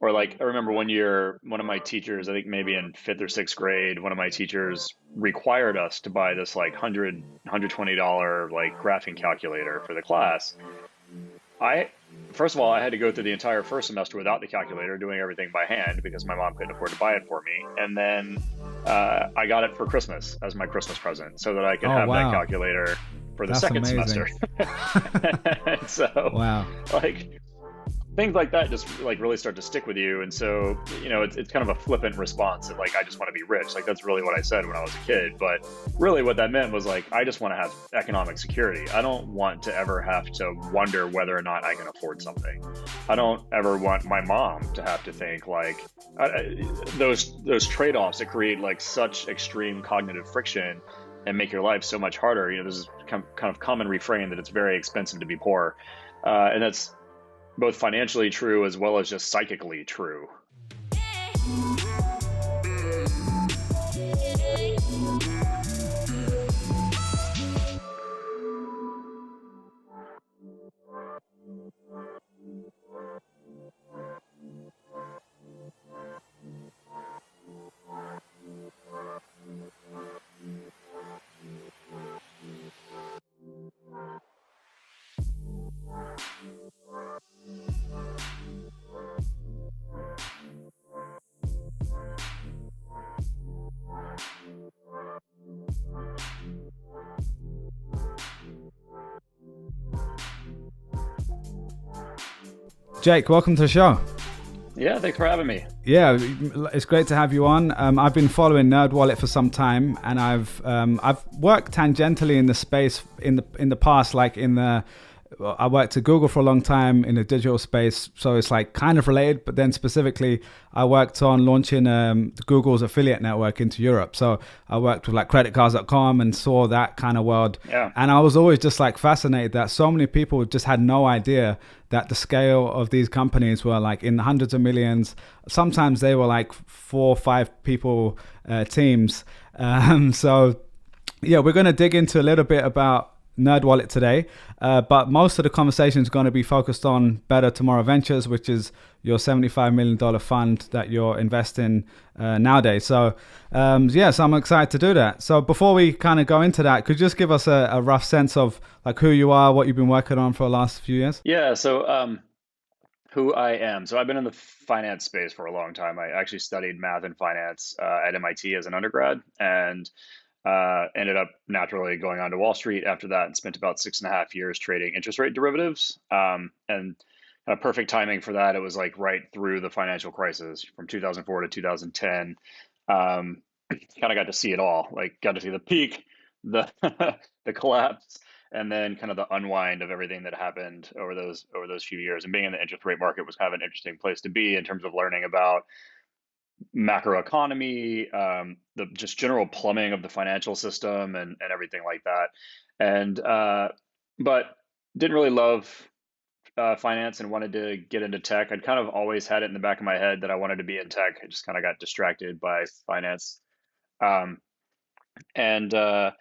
Or like I remember one year, one of my teachers, I think maybe in fifth or sixth grade, one of my teachers required us to buy this like $120 like graphing calculator for the class. I First of all, I had to go through the entire first semester without the calculator, doing everything by hand because my mom couldn't afford to buy it for me. And then I got it for Christmas as my Christmas present so that I could Oh, have that wow. calculator for the That's second semester. amazing. And so, Wow. like, things like that just like really start to stick with you. And so, it's kind of a flippant response of like, I just want to be rich. Like, that's really what I said when I was a kid. But really what that meant was like, I just want to have economic security. I don't want to ever have to wonder whether or not I can afford something. I don't ever want my mom to have to think like those trade-offs that create like such extreme cognitive friction and make your life so much harder. There's kind of common refrain that it's very expensive to be poor. And that's both financially true as well as just psychically true. Jake, welcome to the show. Yeah, thanks for having me. Yeah, it's great to have you on. I've been following NerdWallet for some time, and I've worked tangentially in the space in the past, like I worked at Google for a long time in the digital space, so it's like kind of related. But then specifically, I worked on launching Google's affiliate network into Europe. So I worked with like creditcards.com and saw that kind of world. Yeah. And I was always just like fascinated that so many people just had no idea that the scale of these companies were like in the hundreds of millions. Sometimes they were like 4 or 5 people teams. So yeah, we're going to dig into a little bit about NerdWallet today, but most of the conversation is going to be focused on Better Tomorrow Ventures, which is your $75 million fund that you're investing nowadays. So so I'm excited to do that. So before we kind of go into that, could you just give us a rough sense of like who you are, what you've been working on for the last few years? Yeah. So who I am. So I've been in the finance space for a long time. I actually studied math and finance at MIT as an undergrad, and ended up naturally going on to Wall Street after that and spent about 6.5 years trading interest rate derivatives. And kind of perfect timing for that. It was like right through the financial crisis from 2004 to 2010. Kind of got to see it all, like got to see the peak, the the collapse, and then kind of the unwind of everything that happened over those few years. And being in the interest rate market was kind of an interesting place to be in terms of learning about macroeconomy, the just general plumbing of the financial system and everything like that. And but didn't really love finance and wanted to get into tech. I'd kind of always had it in the back of my head that I wanted to be in tech. I just kind of got distracted by finance. Um, and uh,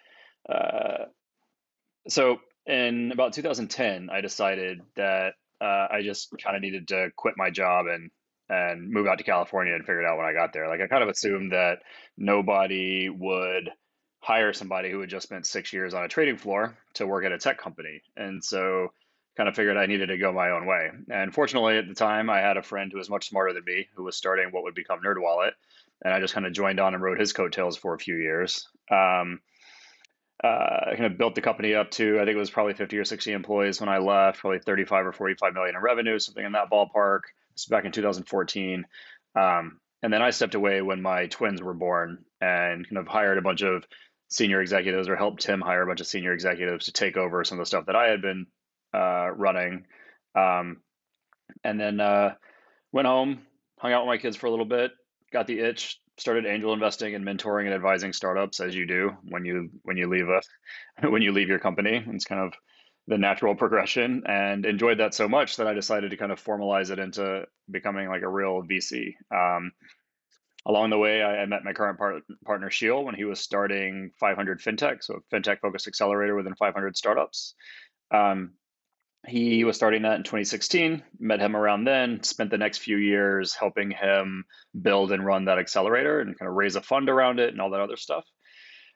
so in about 2010, I decided that I just kind of needed to quit my job and move out to California and figure it out when I got there. Like I kind of assumed that nobody would hire somebody who had just spent 6 years on a trading floor to work at a tech company. And so kind of figured I needed to go my own way. And fortunately at the time I had a friend who was much smarter than me who was starting what would become NerdWallet. And I just kind of joined on and rode his coattails for a few years. Kind of built the company up to, I think it was probably 50 or 60 employees when I left, probably 35 or 45 million in revenue, something in that ballpark. This was back in 2014. And then I stepped away when my twins were born and kind of hired a bunch of senior executives or helped Tim hire a bunch of senior executives to take over some of the stuff that I had been running. Um, and then went home, hung out with my kids for a little bit, got the itch, started angel investing and mentoring and advising startups as you do when you leave when you leave your company. It's kind of the natural progression, and enjoyed that so much that I decided to kind of formalize it into becoming like a real VC. Along the way, I met my current partner Sheel when he was starting 500 Fintech, so a fintech focused accelerator within 500 startups. Um, He was starting that in 2016, met him around then, spent the next few years helping him build and run that accelerator and kind of raise a fund around it and all that other stuff.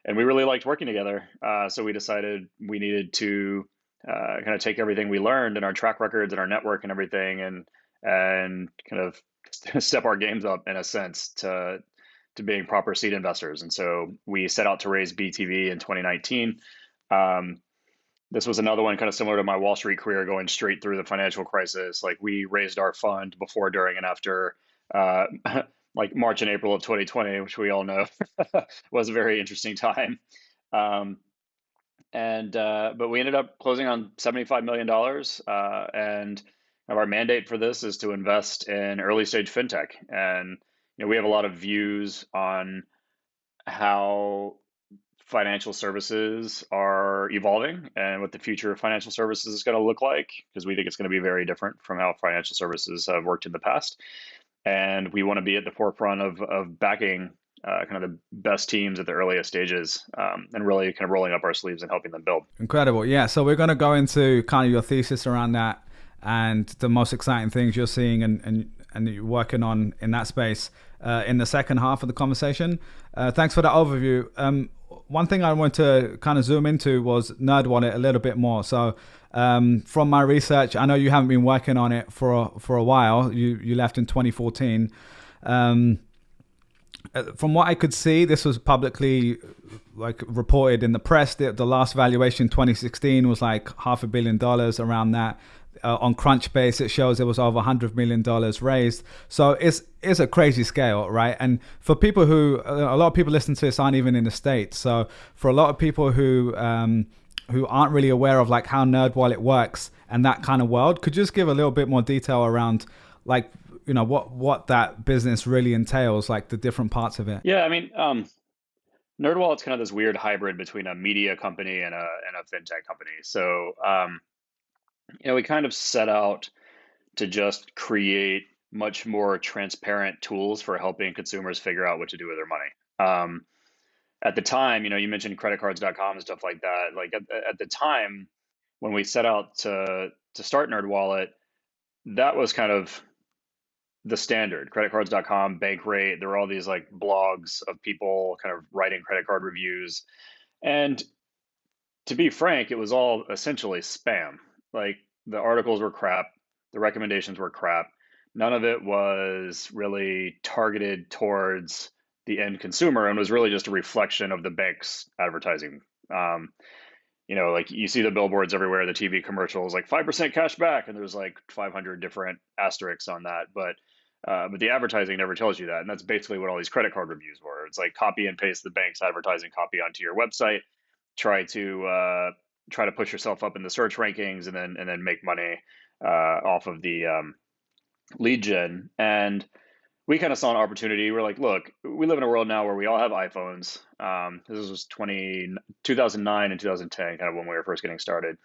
And we really liked working together. So we decided we needed to kind of take everything we learned and our track records and our network and everything and kind of step our games up in a sense to being proper seed investors. And so we set out to raise BTV in 2019. Um, this was another one kind of similar to my Wall Street career, going straight through the financial crisis. Like we raised our fund before, during, and after uh, like March and April of 2020, which we all know was a very interesting time. Um, and but we ended up closing on $75 million, and our mandate for this is to invest in early stage fintech. And we have a lot of views on how financial services are evolving and what the future of financial services is going to look like, because we think it's going to be very different from how financial services have worked in the past. And we want to be at the forefront of backing kind of the best teams at the earliest stages, and really kind of rolling up our sleeves and helping them build. Incredible. Yeah. So we're going to go into kind of your thesis around that and the most exciting things you're seeing and you're working on in that space in the second half of the conversation. Thanks for that overview. One thing I want to kind of zoom into was NerdWallet a little bit more. So from my research, I know you haven't been working on it for a while. You left in 2014. From what I could see, this was publicly like reported in the press. The last valuation 2016 was like $500 million, around that. On Crunchbase, it shows it was over $100 million raised. So it's a crazy scale, right? And for people who, a lot of people listen to this aren't even in the States. So for a lot of people who aren't really aware of like how NerdWallet works and that kind of world, could you just give a little bit more detail around like, what that business really entails, like the different parts of it? Yeah, I mean, NerdWallet's kind of this weird hybrid between a media company and a fintech company. So, we kind of set out to just create much more transparent tools for helping consumers figure out what to do with their money. At the time, you mentioned creditcards.com and stuff like that. Like at the time when we set out to start NerdWallet, that was kind of the standard. Creditcards.com, Bankrate, there were all these like blogs of people kind of writing credit card reviews. And to be frank, it was all essentially spam. Like the articles were crap, the recommendations were crap. None of it was really targeted towards the end consumer and was really just a reflection of the bank's advertising. Um, like you see the billboards everywhere, the TV commercials, like 5% cash back, and there's like 500 different asterisks on that. But the advertising never tells you that, and that's basically what all these credit card reviews were. It's like copy and paste the bank's advertising copy onto your website, try to push yourself up in the search rankings, and then make money off of the lead gen. And we kind of saw an opportunity. We're like, look, we live in a world now where we all have iPhones. This was 2009 and 2010, kind of when we were first getting started.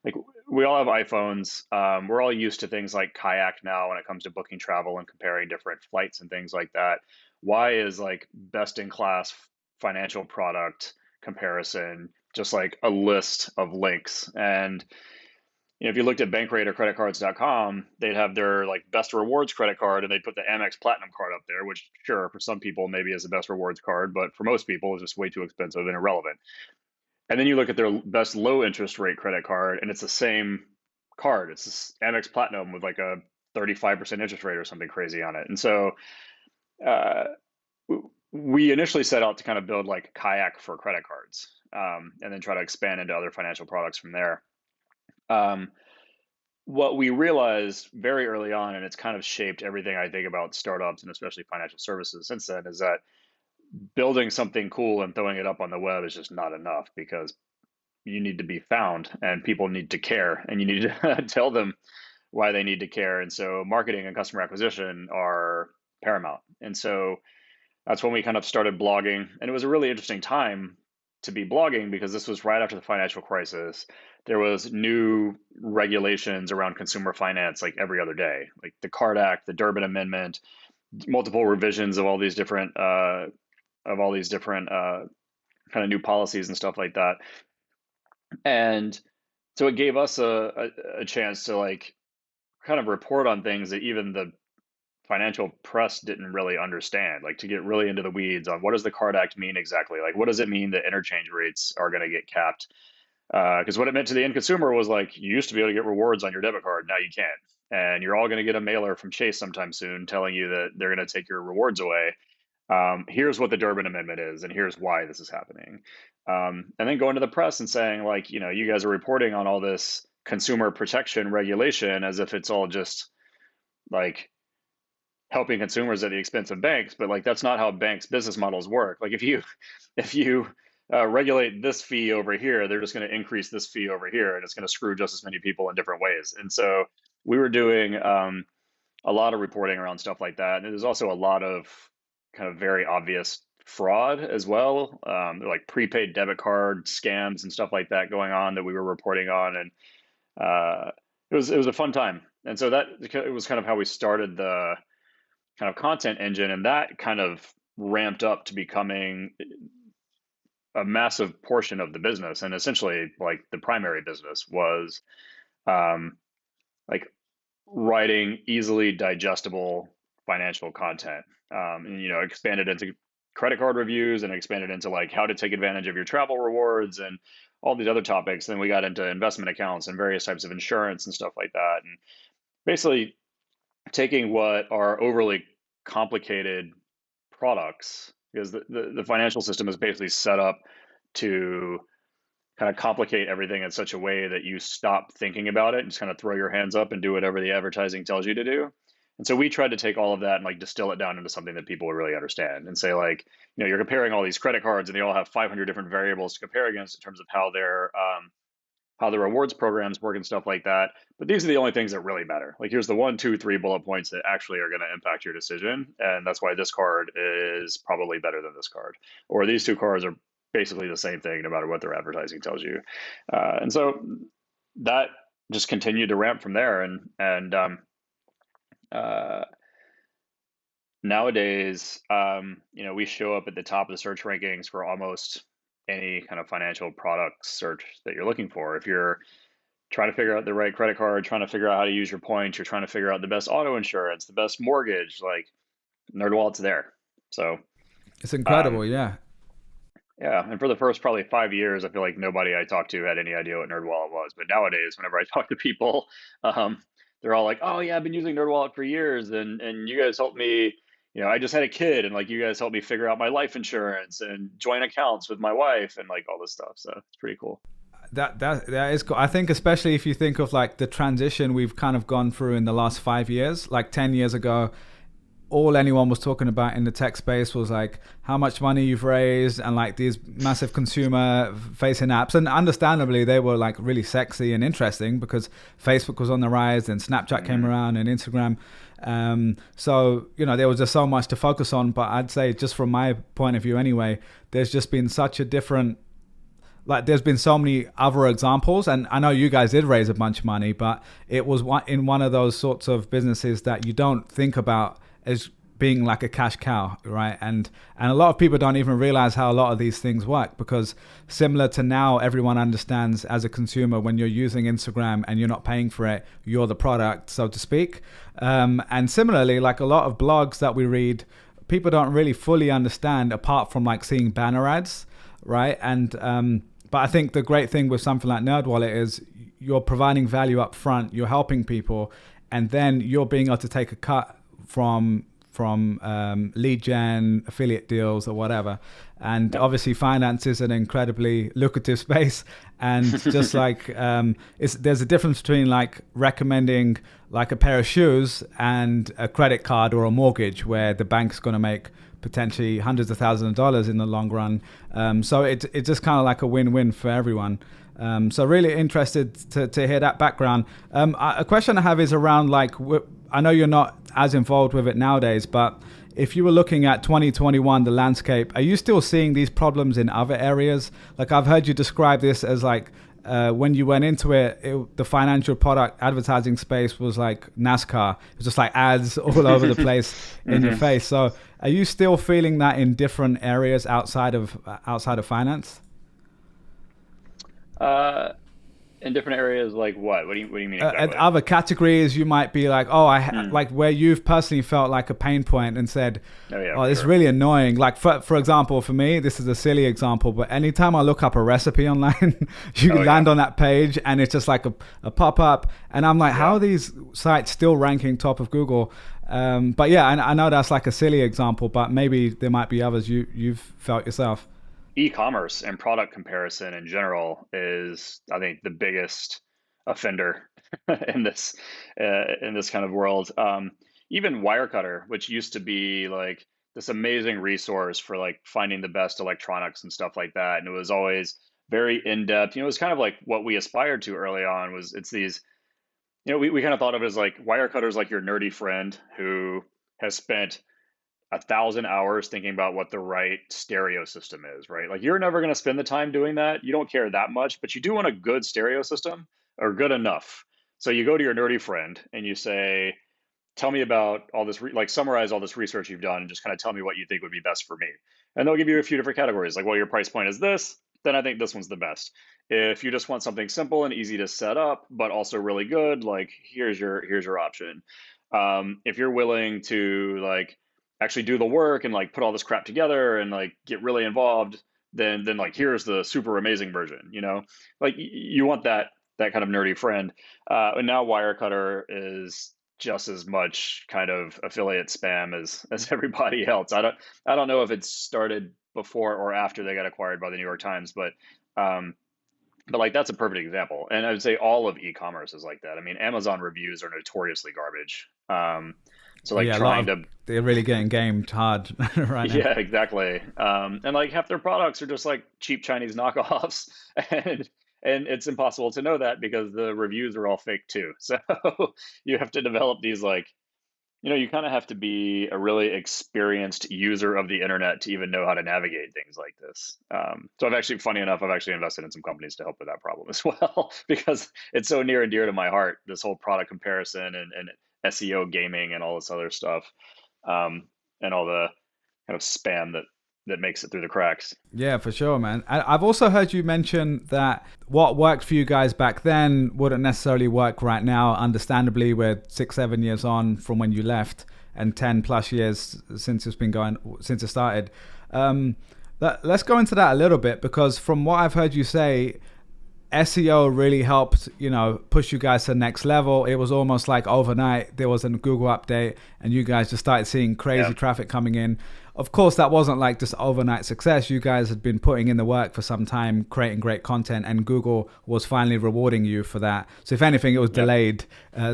Like we all have iPhones. We're all used to things like Kayak now when it comes to booking travel and comparing different flights and things like that. Why is like best in class financial product comparison just like a list of links? And if you looked at Bankrate or creditcards.com, they'd have their like best rewards credit card and they'd put the Amex Platinum card up there, which sure, for some people maybe is the best rewards card, but for most people it's just way too expensive and irrelevant. And then you look at their best low interest rate credit card and it's the same card. It's this Amex Platinum with like a 35% interest rate or something crazy on it. And so uh, we initially set out to kind of build like Kayak for credit cards, and then try to expand into other financial products from there. Um, what we realized very early on, and it's kind of shaped everything I think about startups and especially financial services since then, is that building something cool and throwing it up on the web is just not enough, because you need to be found and people need to care and you need to tell them why they need to care. And so marketing and customer acquisition are paramount. And so that's when we kind of started blogging. And it was a really interesting time to be blogging because this was right after the financial crisis. There was new regulations around consumer finance like every other day, like the Card Act, the Durbin Amendment, multiple revisions of all these different kind of new policies and stuff like that. And so it gave us a chance to like kind of report on things that even the financial press didn't really understand, like to get really into the weeds on what does the Card Act mean exactly? Like, what does it mean that interchange rates are going to get capped? Because what it meant to the end consumer was like, you used to be able to get rewards on your debit card, now you can't. And you're all going to get a mailer from Chase sometime soon telling you that they're going to take your rewards away. Here's what the Durbin Amendment is, and here's why this is happening. And then going to the press and saying, like, you guys are reporting on all this consumer protection regulation as if it's all just like helping consumers at the expense of banks, but like that's not how banks' business models work. Like if you regulate this fee over here, they're just going to increase this fee over here, and it's going to screw just as many people in different ways. And so we were doing a lot of reporting around stuff like that, and there's also a lot of kind of very obvious fraud as well, like prepaid debit card scams and stuff like that going on that we were reporting on, and it was a fun time. And so that it was kind of how we started the kind of content engine, and that kind of ramped up to becoming a massive portion of the business. And essentially, like the primary business was like writing easily digestible financial content, and expanded into credit card reviews and expanded into like how to take advantage of your travel rewards and all these other topics. Then we got into investment accounts and various types of insurance and stuff like that, and basically taking what are overly complicated products, because the financial system is basically set up to kind of complicate everything in such a way that you stop thinking about it and just kind of throw your hands up and do whatever the advertising tells you to do. And so we tried to take all of that and like distill it down into something that people would really understand and say, like, you're comparing all these credit cards and they all have 500 different variables to compare against in terms of how the rewards programs work and stuff like that. But these are the only things that really matter. Like, here's the 1, 2, 3 bullet points that actually are going to impact your decision. And that's why this card is probably better than this card. Or these two cards are basically the same thing no matter what their advertising tells you. And so that just continued to ramp from there. And nowadays, we show up at the top of the search rankings for almost any kind of financial product search that you're looking for. If you're trying to figure out the right credit card, trying to figure out how to use your points, you're trying to figure out the best auto insurance, the best mortgage, like NerdWallet's there. So It's incredible, yeah. yeah, and for the first probably 5 years, I feel like nobody I talked to had any idea what NerdWallet was. But nowadays, whenever I talk to people, um, they're all like, "Oh yeah, I've been using NerdWallet for years, and you guys helped me. I just had a kid, and like you guys helped me figure out my life insurance and joint accounts with my wife and like all this stuff." So it's pretty cool. That is cool. I think especially if you think of like the transition we've kind of gone through in the last 5 years, like 10 years ago, all anyone was talking about in the tech space was like how much money you've raised and like these massive consumer facing apps. And understandably, they were like really sexy and interesting because Facebook was on the rise and Snapchat came around and Instagram. So, there was just so much to focus on. But I'd say just from my point of view anyway, there's just been such a different, like there's been so many other examples, and I know you guys did raise a bunch of money, but it was in one of those sorts of businesses that you don't think about as being like a cash cow, right? And a lot of people don't even realize how a lot of these things work, because similar to now, everyone understands as a consumer, when you're using Instagram and you're not paying for it, you're the product, so to speak. And similarly, like a lot of blogs that we read, people don't really fully understand apart from like seeing banner ads, right? And but I think the great thing with something like NerdWallet is you're providing value up front, you're helping people, and then you're being able to take a cut from lead gen, affiliate deals, or whatever. And obviously finance is an incredibly lucrative space, and just like there's a difference between like recommending like a pair of shoes and a credit card or a mortgage, where the bank's going to make potentially hundreds of thousands of dollars in the long run. So it's just kind of like a win-win for everyone. So really interested to hear that background. A question I have is around like, I know you're not as involved with it nowadays, but if you were looking at 2021, the landscape, are you still seeing these problems in other areas? Like I've heard you describe this as like, when you went into the financial product advertising space was like NASCAR. It was just like ads all over the place in your face. So are you still feeling that in different areas outside of finance? In different areas, like what? What do you mean At exactly? other categories, you might be like, oh, Hmm. like where you've personally felt like a pain point and said, Oh yeah, oh, for this is sure. really annoying. Like for example, for me, this is a silly example, but anytime I look up a recipe online, you Oh yeah, land on that page and it's just like a pop up, and I'm like, how yeah. are these sites still ranking top of Google? But yeah, I know that's like a silly example, but maybe there might be others you've felt yourself. E-commerce and product comparison in general is, I think, the biggest offender in this kind of world. Even Wirecutter, which used to be like this amazing resource for like finding the best electronics and stuff like that, and it was always very in-depth. It was kind of like what we aspired to early on. Was it's these, we kind of thought of it as like Wirecutter's like your nerdy friend who has spent 1,000 hours thinking about what the right stereo system is, right? Like you're never going to spend the time doing that. You don't care that much, but you do want a good stereo system or good enough. So you go to your nerdy friend and you say, tell me about all this, like summarize all this research you've done and just kind of tell me what you think would be best for me. And they'll give you a few different categories. Like, well, your price point is this, then I think this one's the best. If you just want something simple and easy to set up, but also really good, like here's your option. If you're willing to like actually do the work and like put all this crap together and like get really involved, then like here's the super amazing version. Like you want that kind of nerdy friend. And now Wirecutter is just as much kind of affiliate spam as everybody else. I don't know if it started before or after they got acquired by the New York Times, um, but like that's a perfect example. And I would say all of e-commerce is like that. I mean, Amazon reviews are notoriously garbage. So like Yeah, a lot trying of to they're really getting gamed hard right now. yeah, exactly. And like half their products are just like cheap Chinese knockoffs, and and it's impossible to know that because the reviews are all fake too. So you have to develop these like, you kind of have to be a really experienced user of the internet to even know how to navigate things like this. So funny enough, I've actually invested in some companies to help with that problem as well, because it's so near and dear to my heart, this whole product comparison and SEO gaming and all this other stuff, and all the kind of spam that makes it through the cracks. Yeah, for sure, man. I've also heard you mention that what worked for you guys back then wouldn't necessarily work right now. Understandably, we're 6, 7 years on from when you left, and 10 plus years since it's been going since it started. Let's go into that a little bit, because from what I've heard you say, SEO really helped, push you guys to the next level. It was almost like overnight there was a Google update and you guys just started seeing Yeah, crazy traffic coming in. Of course, that wasn't like just overnight success. You guys had been putting in the work for some time, creating great content, and Google was finally rewarding you for that. So if anything, it was yep. delayed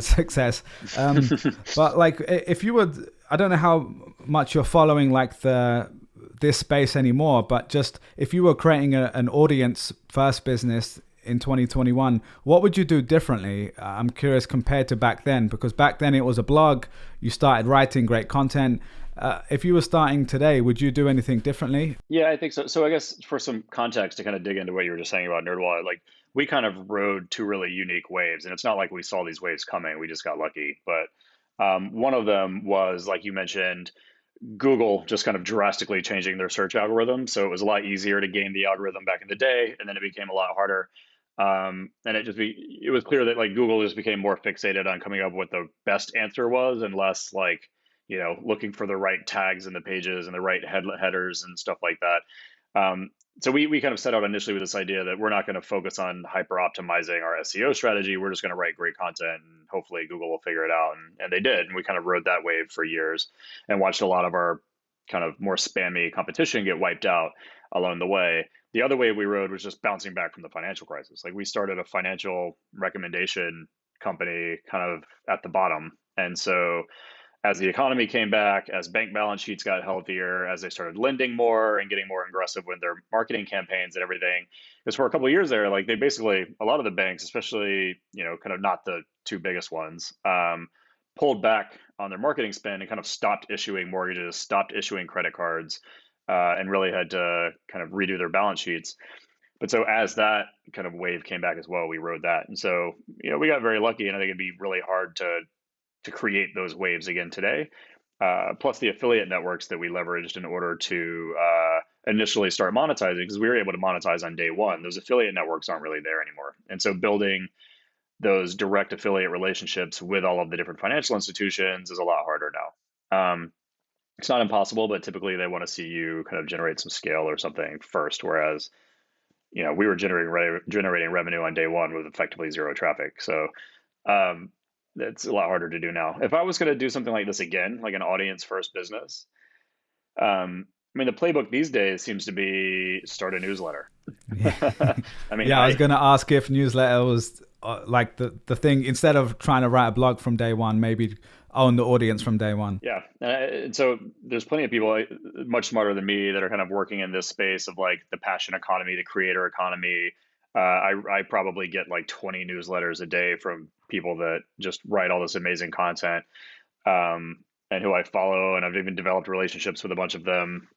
success. But like, if you would, I don't know how much you're following like this space anymore, but just if you were creating an audience first business in 2021, what would you do differently? I'm curious compared to back then, because back then it was a blog, you started writing great content. If you were starting today, would you do anything differently? Yeah, I think so. So I guess for some context to kind of dig into what you were just saying about NerdWallet, like we kind of rode two really unique waves, and it's not like we saw these waves coming. We just got lucky. But one of them was, like you mentioned, Google just kind of drastically changing their search algorithm. So it was a lot easier to game the algorithm back in the day, and then it became a lot harder. And it was clear that like Google just became more fixated on coming up with what the best answer was and less like, looking for the right tags in the pages and the right headers and stuff like that. So we kind of set out initially with this idea that we're not going to focus on hyper optimizing our SEO strategy. We're just going to write great content and hopefully Google will figure it out. And they did. And we kind of rode that wave for years and watched a lot of our kind of more spammy competition get wiped out along the way. The other wave we rode was just bouncing back from the financial crisis. Like we started a financial recommendation company kind of at the bottom. And so as the economy came back, as bank balance sheets got healthier, as they started lending more and getting more aggressive with their marketing campaigns and everything, because for a couple of years there, like they basically, a lot of the banks, especially, kind of not the two biggest ones, pulled back on their marketing spend and kind of stopped issuing mortgages, stopped issuing credit cards, and really had to kind of redo their balance sheets. But so as that kind of wave came back as well, we rode that. And so, we got very lucky, and I think it'd be really hard to create those waves again today. Plus the affiliate networks that we leveraged in order to initially start monetizing because we were able to monetize on day one. Those affiliate networks aren't really there anymore. And so building those direct affiliate relationships with all of the different financial institutions is a lot harder now. It's not impossible, but typically they want to see you kind of generate some scale or something first. Whereas, we were generating revenue on day one with effectively zero traffic. So um, it's a lot harder to do now. If I was going to do something like this again, like an audience first business, I mean, the playbook these days seems to be start a newsletter. Yeah. I mean, Yeah, I was going to ask if newsletter was like the thing, instead of trying to write a blog from day one, maybe own the audience from day one. yeah. And so there's plenty of people much smarter than me that are kind of working in this space of like the passion economy, the creator economy. I probably get like 20 newsletters a day from people that just write all this amazing content, and who I follow, and I've even developed relationships with a bunch of them.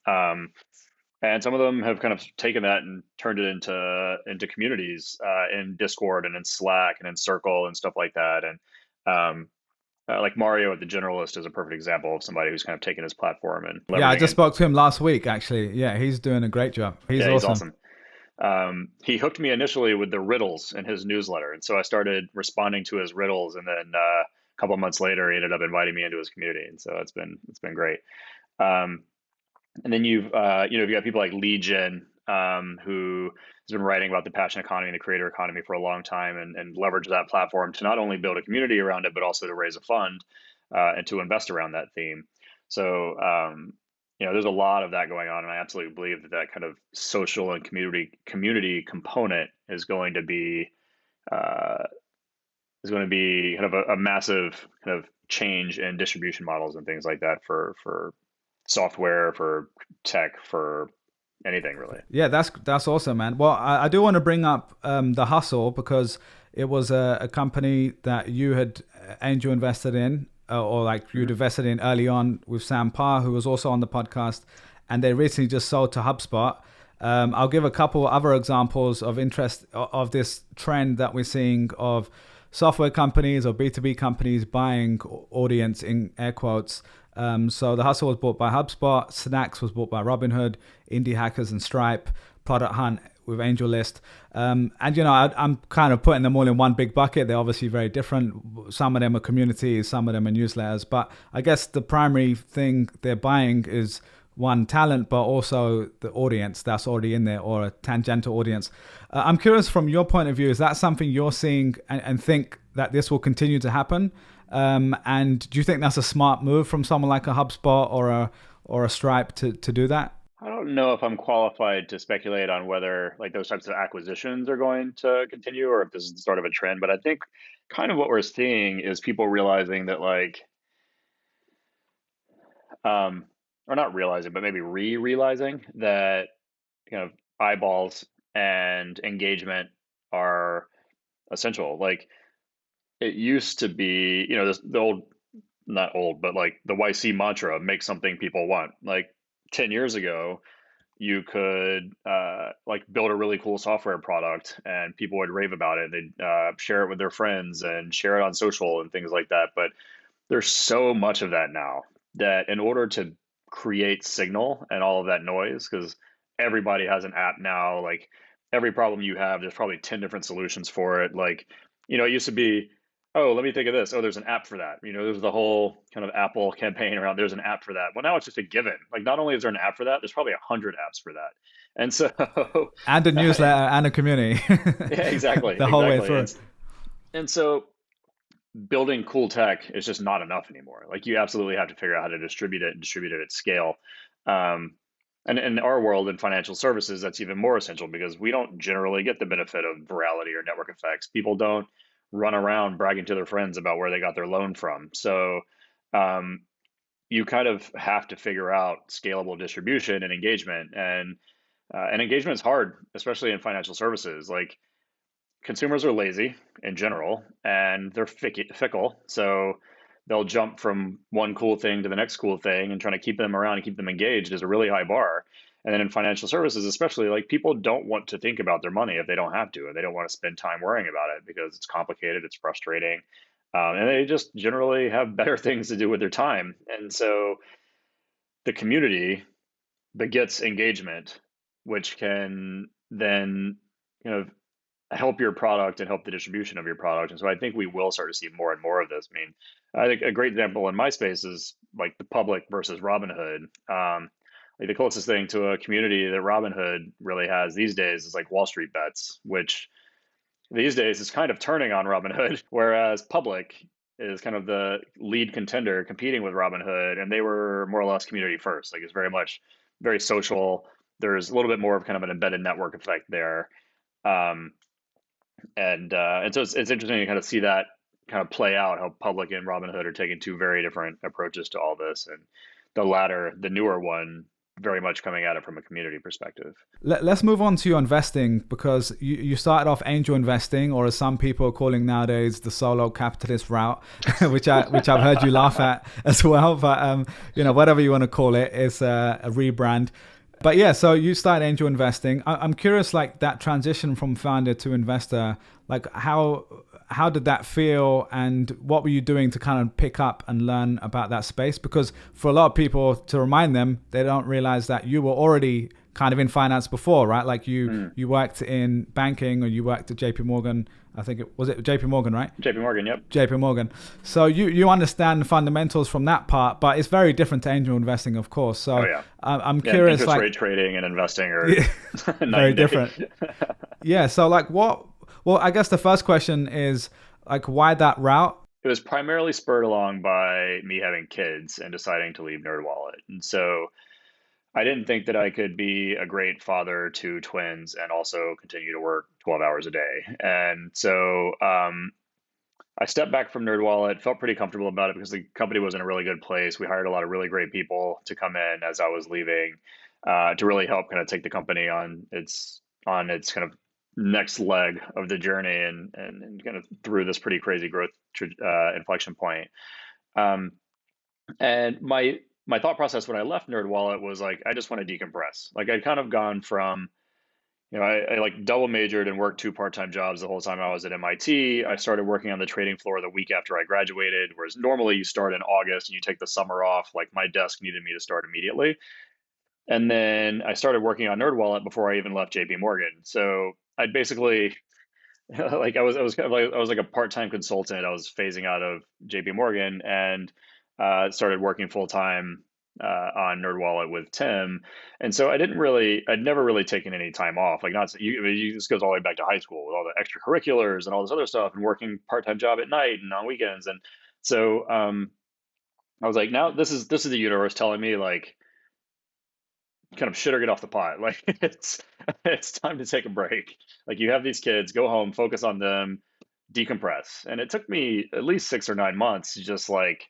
And some of them have kind of taken that and turned it into communities in Discord and in Slack and in Circle and stuff like that. And like Mario at the Generalist is a perfect example of somebody who's kind of taken his platform and Yeah, I leveraging just it. spoke to him last week, actually. Yeah, he's doing a great job. He's Yeah, he's awesome. awesome. He hooked me initially with the riddles in his newsletter, and so I started responding to his riddles, and then a couple of months later, he ended up inviting me into his community, and so it's been great. Um, And then you've got people like Legion, who has been writing about the passion economy and the creator economy for a long time, and leverage that platform to not only build a community around it, but also to raise a fund and to invest around that theme. So, there's a lot of that going on, and I absolutely believe that that kind of social and community component uh, is going to be kind of a massive kind of change in distribution models and things like that for software, for tech, for anything really. Yeah, that's awesome, man. Well, I do want to bring up the Hustle, because it was a company that you had angel invested in, or like you'd Hmm. invested in early on with Sam Parr, who was also on the podcast, and they recently just sold to HubSpot. I'll give a couple other examples of interest of this trend that we're seeing of software companies or B2B companies buying audience in air quotes. So the Hustle was bought by HubSpot, Snacks was bought by Robinhood, Indie Hackers and Stripe, Product Hunt with AngelList. And, I'm kind of putting them all in one big bucket. They're obviously very different. Some of them are communities, some of them are newsletters. But I guess the primary thing they're buying is one, talent, but also the audience that's already in there, or a tangential audience. I'm curious, from your point of view, is that something you're seeing and think that this will continue to happen? And do you think that's a smart move from someone like a HubSpot or a Stripe to do that? I don't know if I'm qualified to speculate on whether like those types of acquisitions are going to continue or if this is the start of a trend, but I think kind of what we're seeing is people realizing that like um or not realizing, but maybe realizing that kind of eyeballs and engagement are essential. Like it used to be, the old, not old, but like the YC mantra, make something people want. Like 10 years ago, you could like build a really cool software product and people would rave about it. They'd share it with their friends and share it on social and things like that. But there's so much of that now that in order to create signal and all of that noise, because everybody has an app now, like every problem you have, there's probably 10 different solutions for it. Like, it used to be, oh, let me think of this. Oh, there's an app for that. There's the whole kind of Apple campaign around there's an app for that. Well, now it's just a given. Like, not only is there an app for that, there's probably 100 apps for that. And so, And a newsletter and a community, yeah, exactly, the whole way exactly. through. And so building cool tech is just not enough anymore. Like you absolutely have to figure out how to distribute it and distribute it at scale. Um, and in our world in financial services, that's even more essential because we don't generally get the benefit of virality or network effects. People don't run around bragging to their friends about where they got their loan from. So um, you kind of have to figure out scalable distribution and engagement. And engagement is hard, especially in financial services. Like consumers are lazy in general and they're fickle. So they'll jump from one cool thing to the next cool thing, and trying to keep them around and keep them engaged is a really high bar. And then in financial services, especially, like people don't want to think about their money if they don't have to, and they don't want to spend time worrying about it because it's complicated, it's frustrating. And they just generally have better things to do with their time. And so the community begets engagement, which can then kind of help your product and help the distribution of your product. And so I think we will start to see more and more of this. I mean, I think a great example in my space is like the public versus Robinhood. Like the closest thing to a community that Robinhood really has these days is like Wall Street Bets, which these days is kind of turning on Robinhood, whereas public is kind of the lead contender competing with Robinhood, and they were more or less community first. Like it's very much very social. There's a little bit more of kind of an embedded network effect there. Um, and so it's interesting to kind of see that kind of play out how public and Robinhood are taking two very different approaches to all this, and the latter, the newer one, very much coming at it from a community perspective. Let's move on to your investing, because you started off angel investing, or as some people are calling nowadays, the solo capitalist route, which I've heard you laugh at as well. But whatever you want to call it, it's a rebrand. But yeah, so you started angel investing. I'm curious, like that transition from founder to investor, like how did that feel, and what were you doing to kind of pick up and learn about that space? Because for a lot of people, to remind them, they don't realize that you were already kind of in finance before, right? Like you worked in banking, or you worked at JPMorgan. I think it was JPMorgan, right? JPMorgan, yep. JPMorgan. So you understand the fundamentals from that part, but it's very different to angel investing, of course. So oh, yeah. I'm curious, interest rate trading and investing are very different. Yeah. So like what? Well, I guess the first question is like, why that route? It was primarily spurred along by me having kids and deciding to leave NerdWallet. And so I didn't think that I could be a great father to twins and also continue to work 12 hours a day. And so I stepped back from NerdWallet, felt pretty comfortable about it because the company was in a really good place. We hired a lot of really great people to come in as I was leaving, to really help kind of take the company on its kind of next leg of the journey, and kind of through this pretty crazy growth inflection point. Um, and my thought process when I left NerdWallet was like, I just want to decompress. Like I'd kind of gone from, I like double majored and worked two part-time jobs the whole time I was at MIT. I started working on the trading floor the week after I graduated, whereas normally you start in August and you take the summer off. Like my desk needed me to start immediately. And then I started working on NerdWallet before I even left JPMorgan. So I'd basically like I was kind of like I was like a part-time consultant. I was phasing out of JPMorgan and started working full time on NerdWallet with Tim. And so I'd never really taken any time off. Like not you, I mean, this goes all the way back to high school with all the extracurriculars and all this other stuff, and working part-time job at night and on weekends. And so I was like, now this is the universe telling me like kind of shit or get off the pot. Like it's time to take a break. Like you have these kids, go home, focus on them, decompress. And it took me at least 6 or 9 months to just like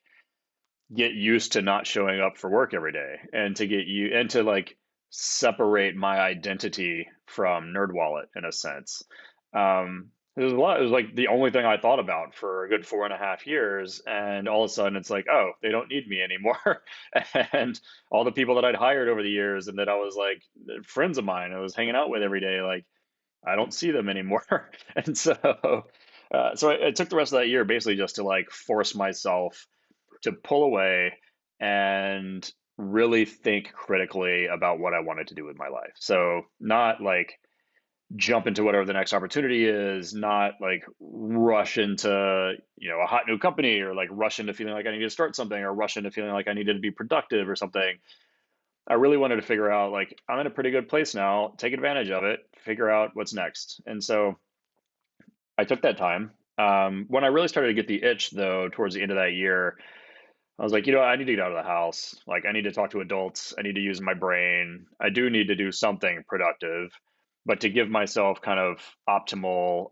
get used to not showing up for work every day, and to get you and to like separate my identity from NerdWallet in a sense. It was a lot. It was like the only thing I thought about for a good 4.5 years, and all of a sudden it's like, oh, they don't need me anymore. And all the people that I'd hired over the years and that I was like friends of mine, I was hanging out with every day, like I don't see them anymore. And so I took the rest of that year basically just to like force myself to pull away and really think critically about what I wanted to do with my life. So not like jump into whatever the next opportunity is, not like rush into, a hot new company, or like rush into feeling like I need to start something, or rush into feeling like I needed to be productive or something. I really wanted to figure out like I'm in a pretty good place now, take advantage of it, figure out what's next. And so I took that time. When I really started to get the itch though, towards the end of that year, I was like, I need to get out of the house. Like, I need to talk to adults. I need to use my brain. I do need to do something productive, but to give myself kind of optimal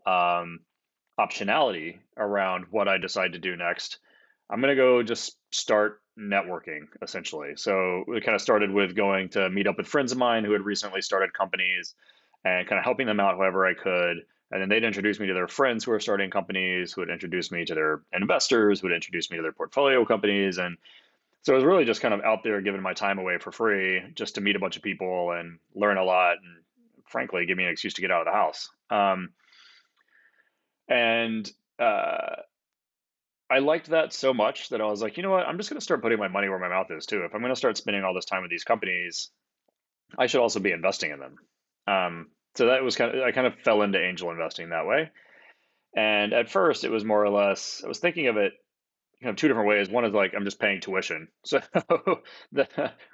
optionality around what I decide to do next, I'm going to go just start networking essentially. So we kind of started with going to meet up with friends of mine who had recently started companies and kind of helping them out however I could. And then they'd introduce me to their friends who are starting companies, who would introduce me to their investors, who would introduce me to their portfolio companies. And so it was really just kind of out there giving my time away for free just to meet a bunch of people and learn a lot, and frankly, give me an excuse to get out of the house. And I liked that so much that I was like, you know what? I'm just going to start putting my money where my mouth is too. If I'm going to start spending all this time with these companies, I should also be investing in them. So that was I kind of fell into angel investing that way. And at first, it was more or less, I was thinking of it kind of two different ways. One is like I'm just paying tuition. So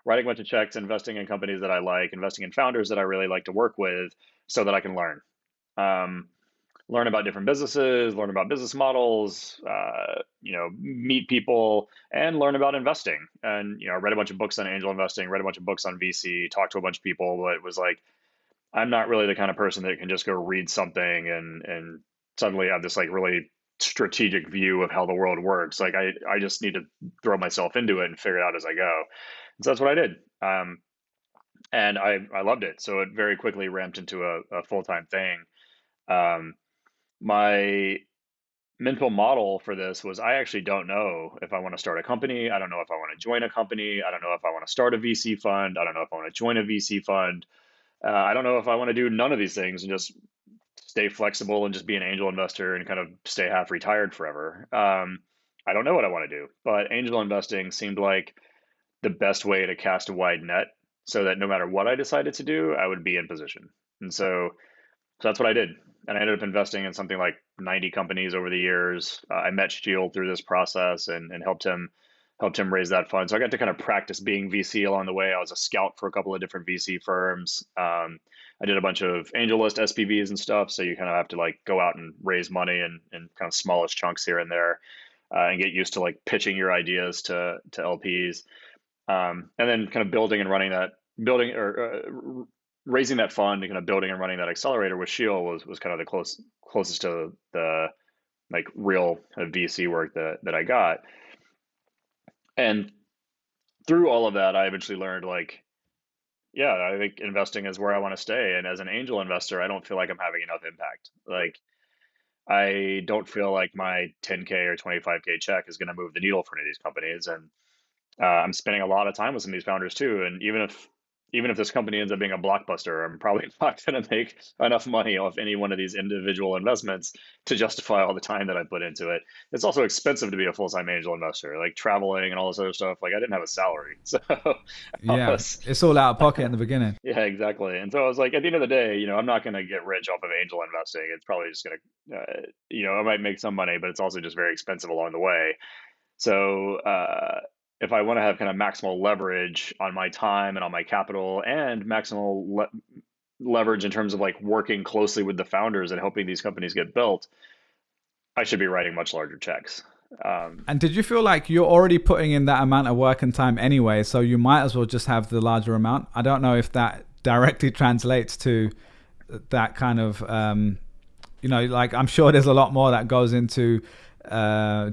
writing a bunch of checks, investing in companies that I like, investing in founders that I really like to work with so that I can learn. Um, Learn about different businesses, learn about business models, meet people, and learn about investing. And read a bunch of books on angel investing, read a bunch of books on VC, talked to a bunch of people. But it was like I'm not really the kind of person that can just go read something and suddenly have this like really strategic view of how the world works. Like I just need to throw myself into it and figure it out as I go. And so that's what I did. And I loved it. So it very quickly ramped into a full-time thing. Um, my mental model for this was I actually don't know if I want to start a company. I don't know if I want to join a company. I don't know if I want to start a VC fund. I don't know if I want to join a VC fund. I don't know if I want to do none of these things and just stay flexible and just be an angel investor and kind of stay half retired forever. I don't know what I want to do, but angel investing seemed like the best way to cast a wide net so that no matter what I decided to do, I would be in position. And so that's what I did. And I ended up investing in something like 90 companies over the years. I met Sheel through this process and helped him raise that fund. So I got to kind of practice being VC along the way. I was a scout for a couple of different VC firms. I did a bunch of AngelList SPVs and stuff. So you kind of have to like go out and raise money in kind of smallish chunks here and there, and get used to like pitching your ideas to LPs, and then kind of building and running that building or raising that fund and kind of building and running that accelerator with Sheel was kind of the closest to the like real VC work that I got. And through all of that, I eventually learned like, yeah, I think investing is where I want to stay. And as an angel investor, I don't feel like I'm having enough impact. Like I don't feel like my 10K or 25K check is going to move the needle for any of these companies. And I'm spending a lot of time with some of these founders too. And even if this company ends up being a blockbuster, I'm probably not going to make enough money off any one of these individual investments to justify all the time that I put into it. It's also expensive to be a full-time angel investor, like traveling and all this other stuff. Like I didn't have a salary, so I Yeah, was, it's all out of pocket in the beginning. yeah, exactly. And so I was like, at the end of the day, I'm not going to get rich off of angel investing. It's probably just going to, I might make some money, but it's also just very expensive along the way. So if I want to have kind of maximal leverage on my time and on my capital and maximal leverage in terms of like working closely with the founders and helping these companies get built, I should be writing much larger checks. And did you feel like you're already putting in that amount of work and time anyway, so you might as well just have the larger amount? I don't know if that directly translates to that kind of, like I'm sure there's a lot more that goes into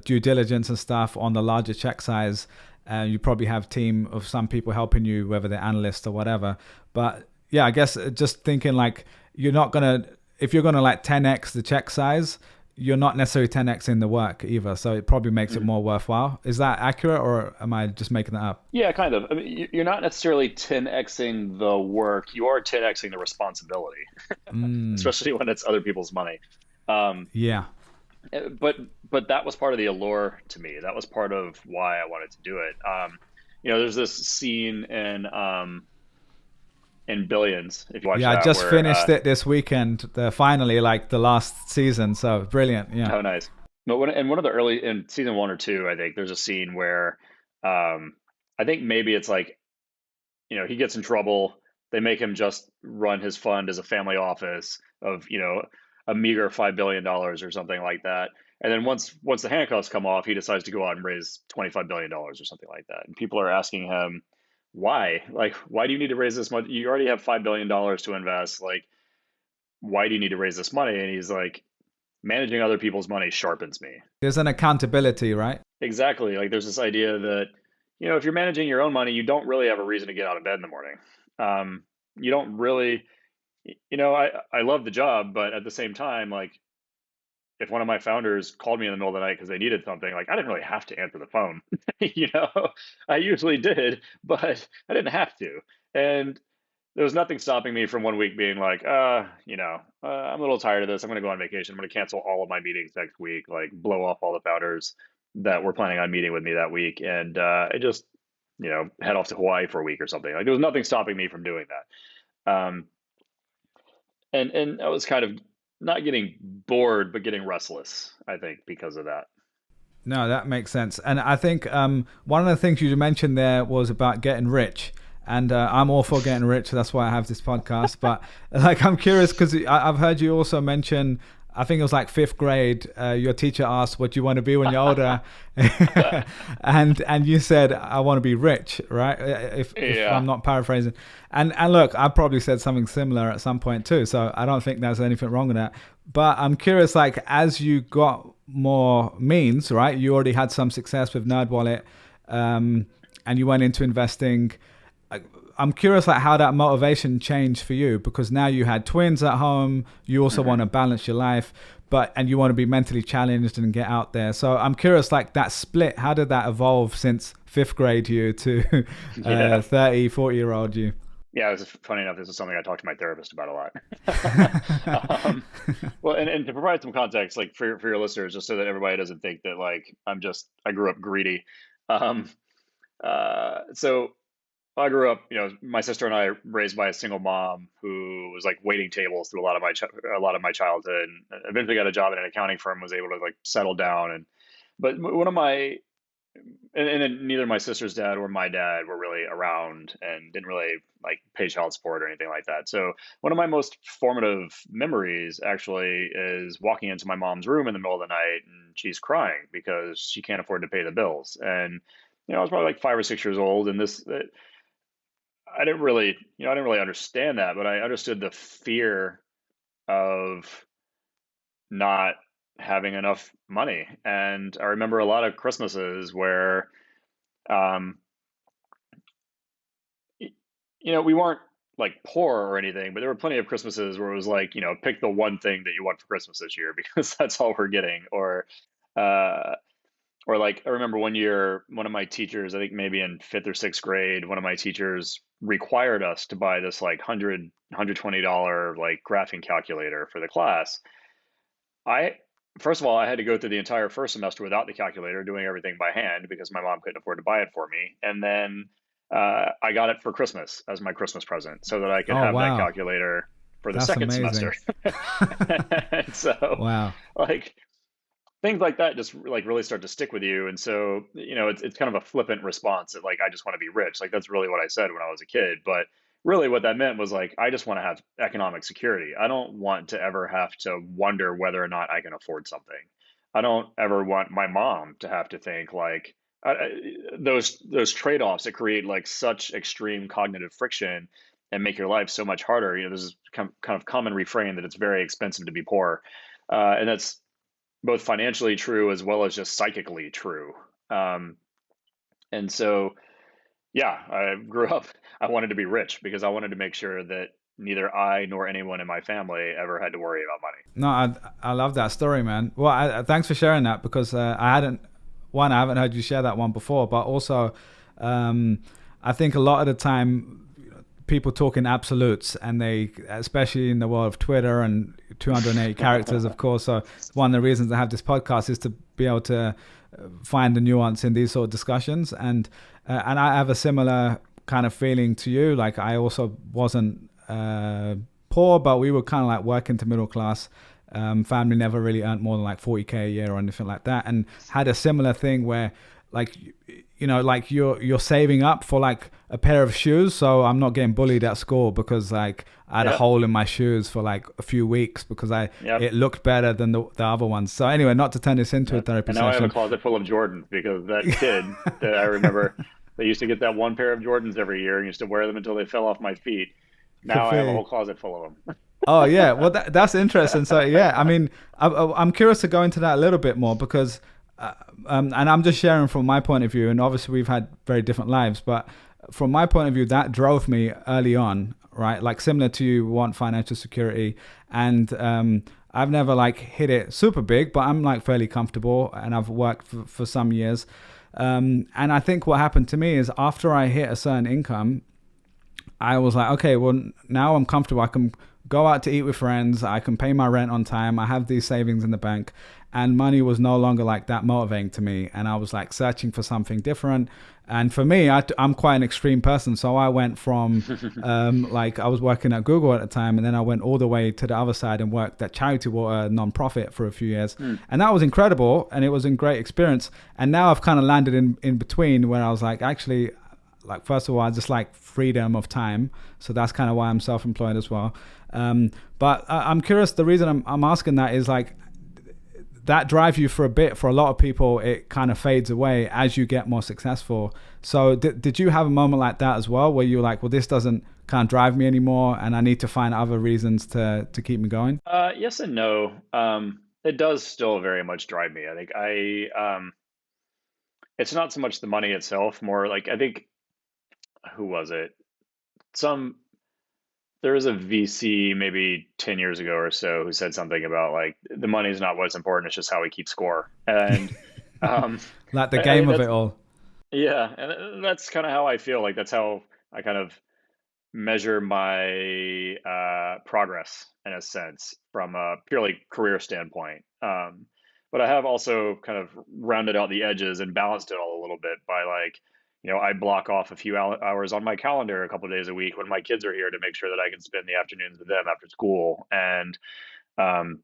due diligence and stuff on the larger check size. You probably have a team of some people helping you, whether they're analysts or whatever. But yeah, I guess just thinking like you're not going to, if you're going to like 10x the check size, you're not necessarily 10x in the work either. So it probably makes it more worthwhile. Is that accurate or am I just making that up? Yeah, kind of. I mean, you're not necessarily 10xing the work, you are 10xing the responsibility, Mm, especially when it's other people's money. Um, yeah. but but that was part of the allure to me. That was part of why I wanted to do it. There's this scene in Billions, if you watch Yeah, I that, just where finished it this weekend. Finally, like the last season. So brilliant. Yeah. oh nice. But one of the early in season one or two, I think there's a scene where um, I think maybe it's like he gets in trouble. They make him just run his fund as a family office of a meager $5 billion or something like that. And then once the handcuffs come off, he decides to go out and raise $25 billion or something like that. And people are asking him, why? Like, why do you need to raise this much? You already have $5 billion to invest. Like, why do you need to raise this money? And he's like, managing other people's money sharpens me. There's an accountability, right? Exactly. Like, there's this idea that if you're managing your own money, you don't really have a reason to get out of bed in the morning. You don't really, I love the job, but at the same time, like if one of my founders called me in the middle of the night because they needed something, like I didn't really have to answer the phone. you know, I usually did, but I didn't have to. And there was nothing stopping me from one week being like, I'm a little tired of this. I'm going to go on vacation. I'm going to cancel all of my meetings next week, like blow off all the founders that were planning on meeting with me that week. And it just head off to Hawaii for a week or something. Like there was nothing stopping me from doing that. And I was kind of not getting bored, but getting restless, I think, because of that. No, that makes sense. And I think one of the things you mentioned there was about getting rich. And I'm all for getting rich. That's why I have this podcast. But like, I'm curious because I've heard you also mention, I think it was like fifth grade, your teacher asked, what do you want to be when you're older? and you said, I want to be rich, right? If I'm not paraphrasing. And look, I probably said something similar at some point too. So I don't think there's anything wrong with that. But I'm curious, like, as you got more means, right? You already had some success with NerdWallet, and you went into investing. I'm curious, like, how that motivation changed for you, because now you had twins at home. You also want to balance your life, and you want to be mentally challenged and get out there. So I'm curious, like, that split, how did that evolve since fifth grade you to 30, 40-year-old you? Yeah, it was funny enough. This is something I talk to my therapist about a lot. Well, and to provide some context, like for your listeners, just so that everybody doesn't think that like I grew up greedy. So I grew up, my sister and I raised by a single mom who was like waiting tables through a lot of my childhood, and eventually got a job at an accounting firm, was able to like settle down. But one of my and then neither my sister's dad or my dad were really around and didn't really like pay child support or anything like that. So one of my most formative memories actually is walking into my mom's room in the middle of the night and she's crying because she can't afford to pay the bills. And I was probably like 5 or 6 years old, and I didn't really understand that, but I understood the fear of not having enough money. And I remember a lot of Christmases where, um, we weren't like poor or anything, but there were plenty of Christmases where it was like, pick the one thing that you want for Christmas this year because that's all we're getting. Uh, or like, I remember one year, one of my teachers, I think maybe in fifth or sixth grade, one of my teachers required us to buy this like $120 like graphing calculator for the class. I First of all, I had to go through the entire first semester without the calculator, doing everything by hand because my mom couldn't afford to buy it for me. And then I got it for Christmas as my Christmas present, so that I could Oh, have that wow. calculator for the That's second amazing. semester. And so, Wow. like, things like that just like really start to stick with you. And so, it's kind of a flippant response that like, I just want to be rich. Like that's really what I said when I was a kid. But really what that meant was like, I just want to have economic security. I don't want to ever have to wonder whether or not I can afford something. I don't ever want my mom to have to think like those trade-offs that create like such extreme cognitive friction and make your life so much harder. This is kind of common refrain that it's very expensive to be poor. And that's both financially true as well as just psychically true. Um, and so, yeah, I grew up, I wanted to be rich because I wanted to make sure that neither I nor anyone in my family ever had to worry about money. No, I love that story, man. Well, thanks for sharing that, because I haven't heard you share that one before, but also, I think a lot of the time people talk in absolutes, and they, especially in the world of Twitter and 280 characters, of course. So one of the reasons I have this podcast is to be able to find the nuance in these sort of discussions. And I have a similar kind of feeling to you. Like I also wasn't poor, but we were kind of like working to middle class. Family never really earned more than like 40K a year or anything like that, and had a similar thing where like like you're saving up for like a pair of shoes, so I'm not getting bullied at school because like I had a hole in my shoes for like a few weeks because it looked better than the other ones. So anyway, not to turn this into a therapy and now session. I have a closet full of Jordans because that kid that I remember, they used to get that one pair of Jordans every year and used to wear them until they fell off my feet. Now I have a whole closet full of them. Oh yeah, well that's interesting. So yeah, I mean, I'm curious to go into that a little bit more because, and I'm just sharing from my point of view, and obviously we've had very different lives, but from my point of view, that drove me early on, right? Like similar to you, want financial security, and I've never like hit it super big, but I'm like fairly comfortable, and I've worked for some years, and I think what happened to me is after I hit a certain income, I was like, okay, well now I'm comfortable. I can go out to eat with friends. I can pay my rent on time. I have these savings in the bank, and money was no longer like that motivating to me. And I was like searching for something different. And for me, I'm quite an extreme person. So I went from like I was working at Google at the time, and then I went all the way to the other side and worked at Charity Water nonprofit for a few years. Hmm. And that was incredible, and it was a great experience. And now I've kind of landed in between where I was like, actually, like first of all, I just like freedom of time. So that's kind of why I'm self-employed as well. But I'm curious, the reason I'm asking that is like, that drive you for a bit, for a lot of people, it kind of fades away as you get more successful. So did you have a moment like that as well, where you were like, well, this doesn't kind of drive me anymore and I need to find other reasons to keep me going? Yes and no. It does still very much drive me. I think it's not so much the money itself, more like I think who was it? Some There was a VC maybe 10 years ago or so who said something about like the money is not what's important, it's just how we keep score. And um, Like the I game think of that's it all. yeah, and that's kind of how I feel. Like that's how I kind of measure my progress in a sense from a purely career standpoint. But I have also kind of rounded out the edges and balanced it all a little bit by like, I block off a few hours on my calendar a couple of days a week when my kids are here to make sure that I can spend the afternoons with them after school. And, um,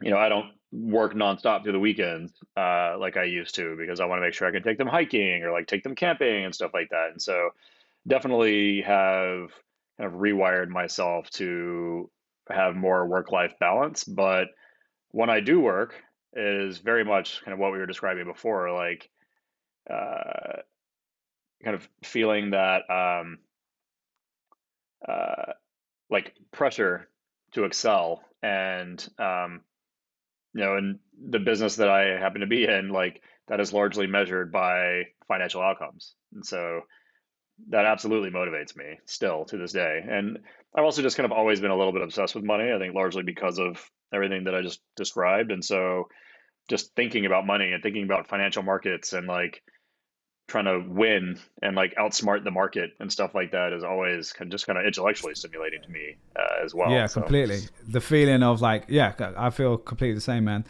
I don't work nonstop through the weekends like I used to because I want to make sure I can take them hiking or like take them camping and stuff like that. And so definitely have kind of rewired myself to have more work-life balance. But when I do work, it is very much kind of what we were describing before, like uh, kind of feeling that uh, like pressure to excel and in the business that I happen to be in, like that is largely measured by financial outcomes. And so that absolutely motivates me still to this day. And I've also just kind of always been a little bit obsessed with money, I think largely because of everything that I just described. And so just thinking about money and thinking about financial markets and like trying to win and like outsmart the market and stuff like that is always just kind of intellectually stimulating to me as well. Yeah, So completely. The feeling of like, yeah, I feel completely the same, man.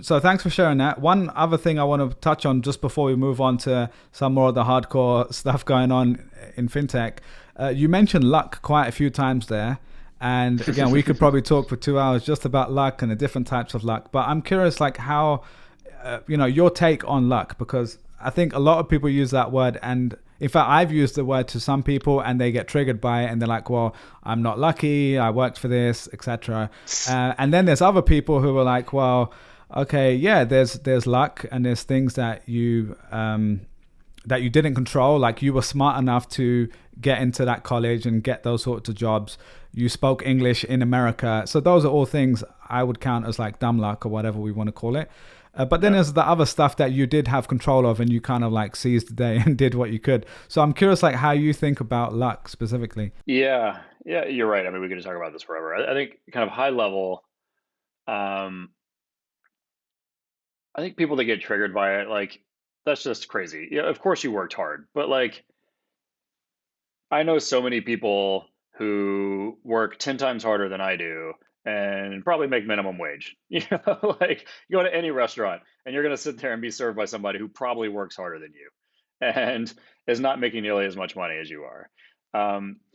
So thanks for sharing that. One other thing I want to touch on just before we move on to some more of the hardcore stuff going on in fintech. You mentioned luck quite a few times there. And again, we could probably talk for 2 hours just about luck and the different types of luck. But I'm curious, like how, your take on luck, because I think a lot of people use that word, and in fact, I've used the word to some people, and they get triggered by it, and they're like, "Well, I'm not lucky. I worked for this, etc." And then there's other people who are like, "Well, okay, yeah, there's luck, and there's things that you didn't control. Like you were smart enough to get into that college and get those sorts of jobs. You spoke English in America, so those are all things I would count as like dumb luck or whatever we want to call it." But then yeah. there's the other stuff that you did have control of and you kind of like seized the day and did what you could. So I'm curious like how you think about luck specifically. Yeah, yeah, you're right. I mean, we could just talk about this forever. I think kind of high level, um, I think people that get triggered by it, like that's just crazy. Yeah, of course you worked hard, but like I know so many people who work 10 times harder than I do and probably make minimum wage. Like you go to any restaurant and you're going to sit there and be served by somebody who probably works harder than you and is not making nearly as much money as you are.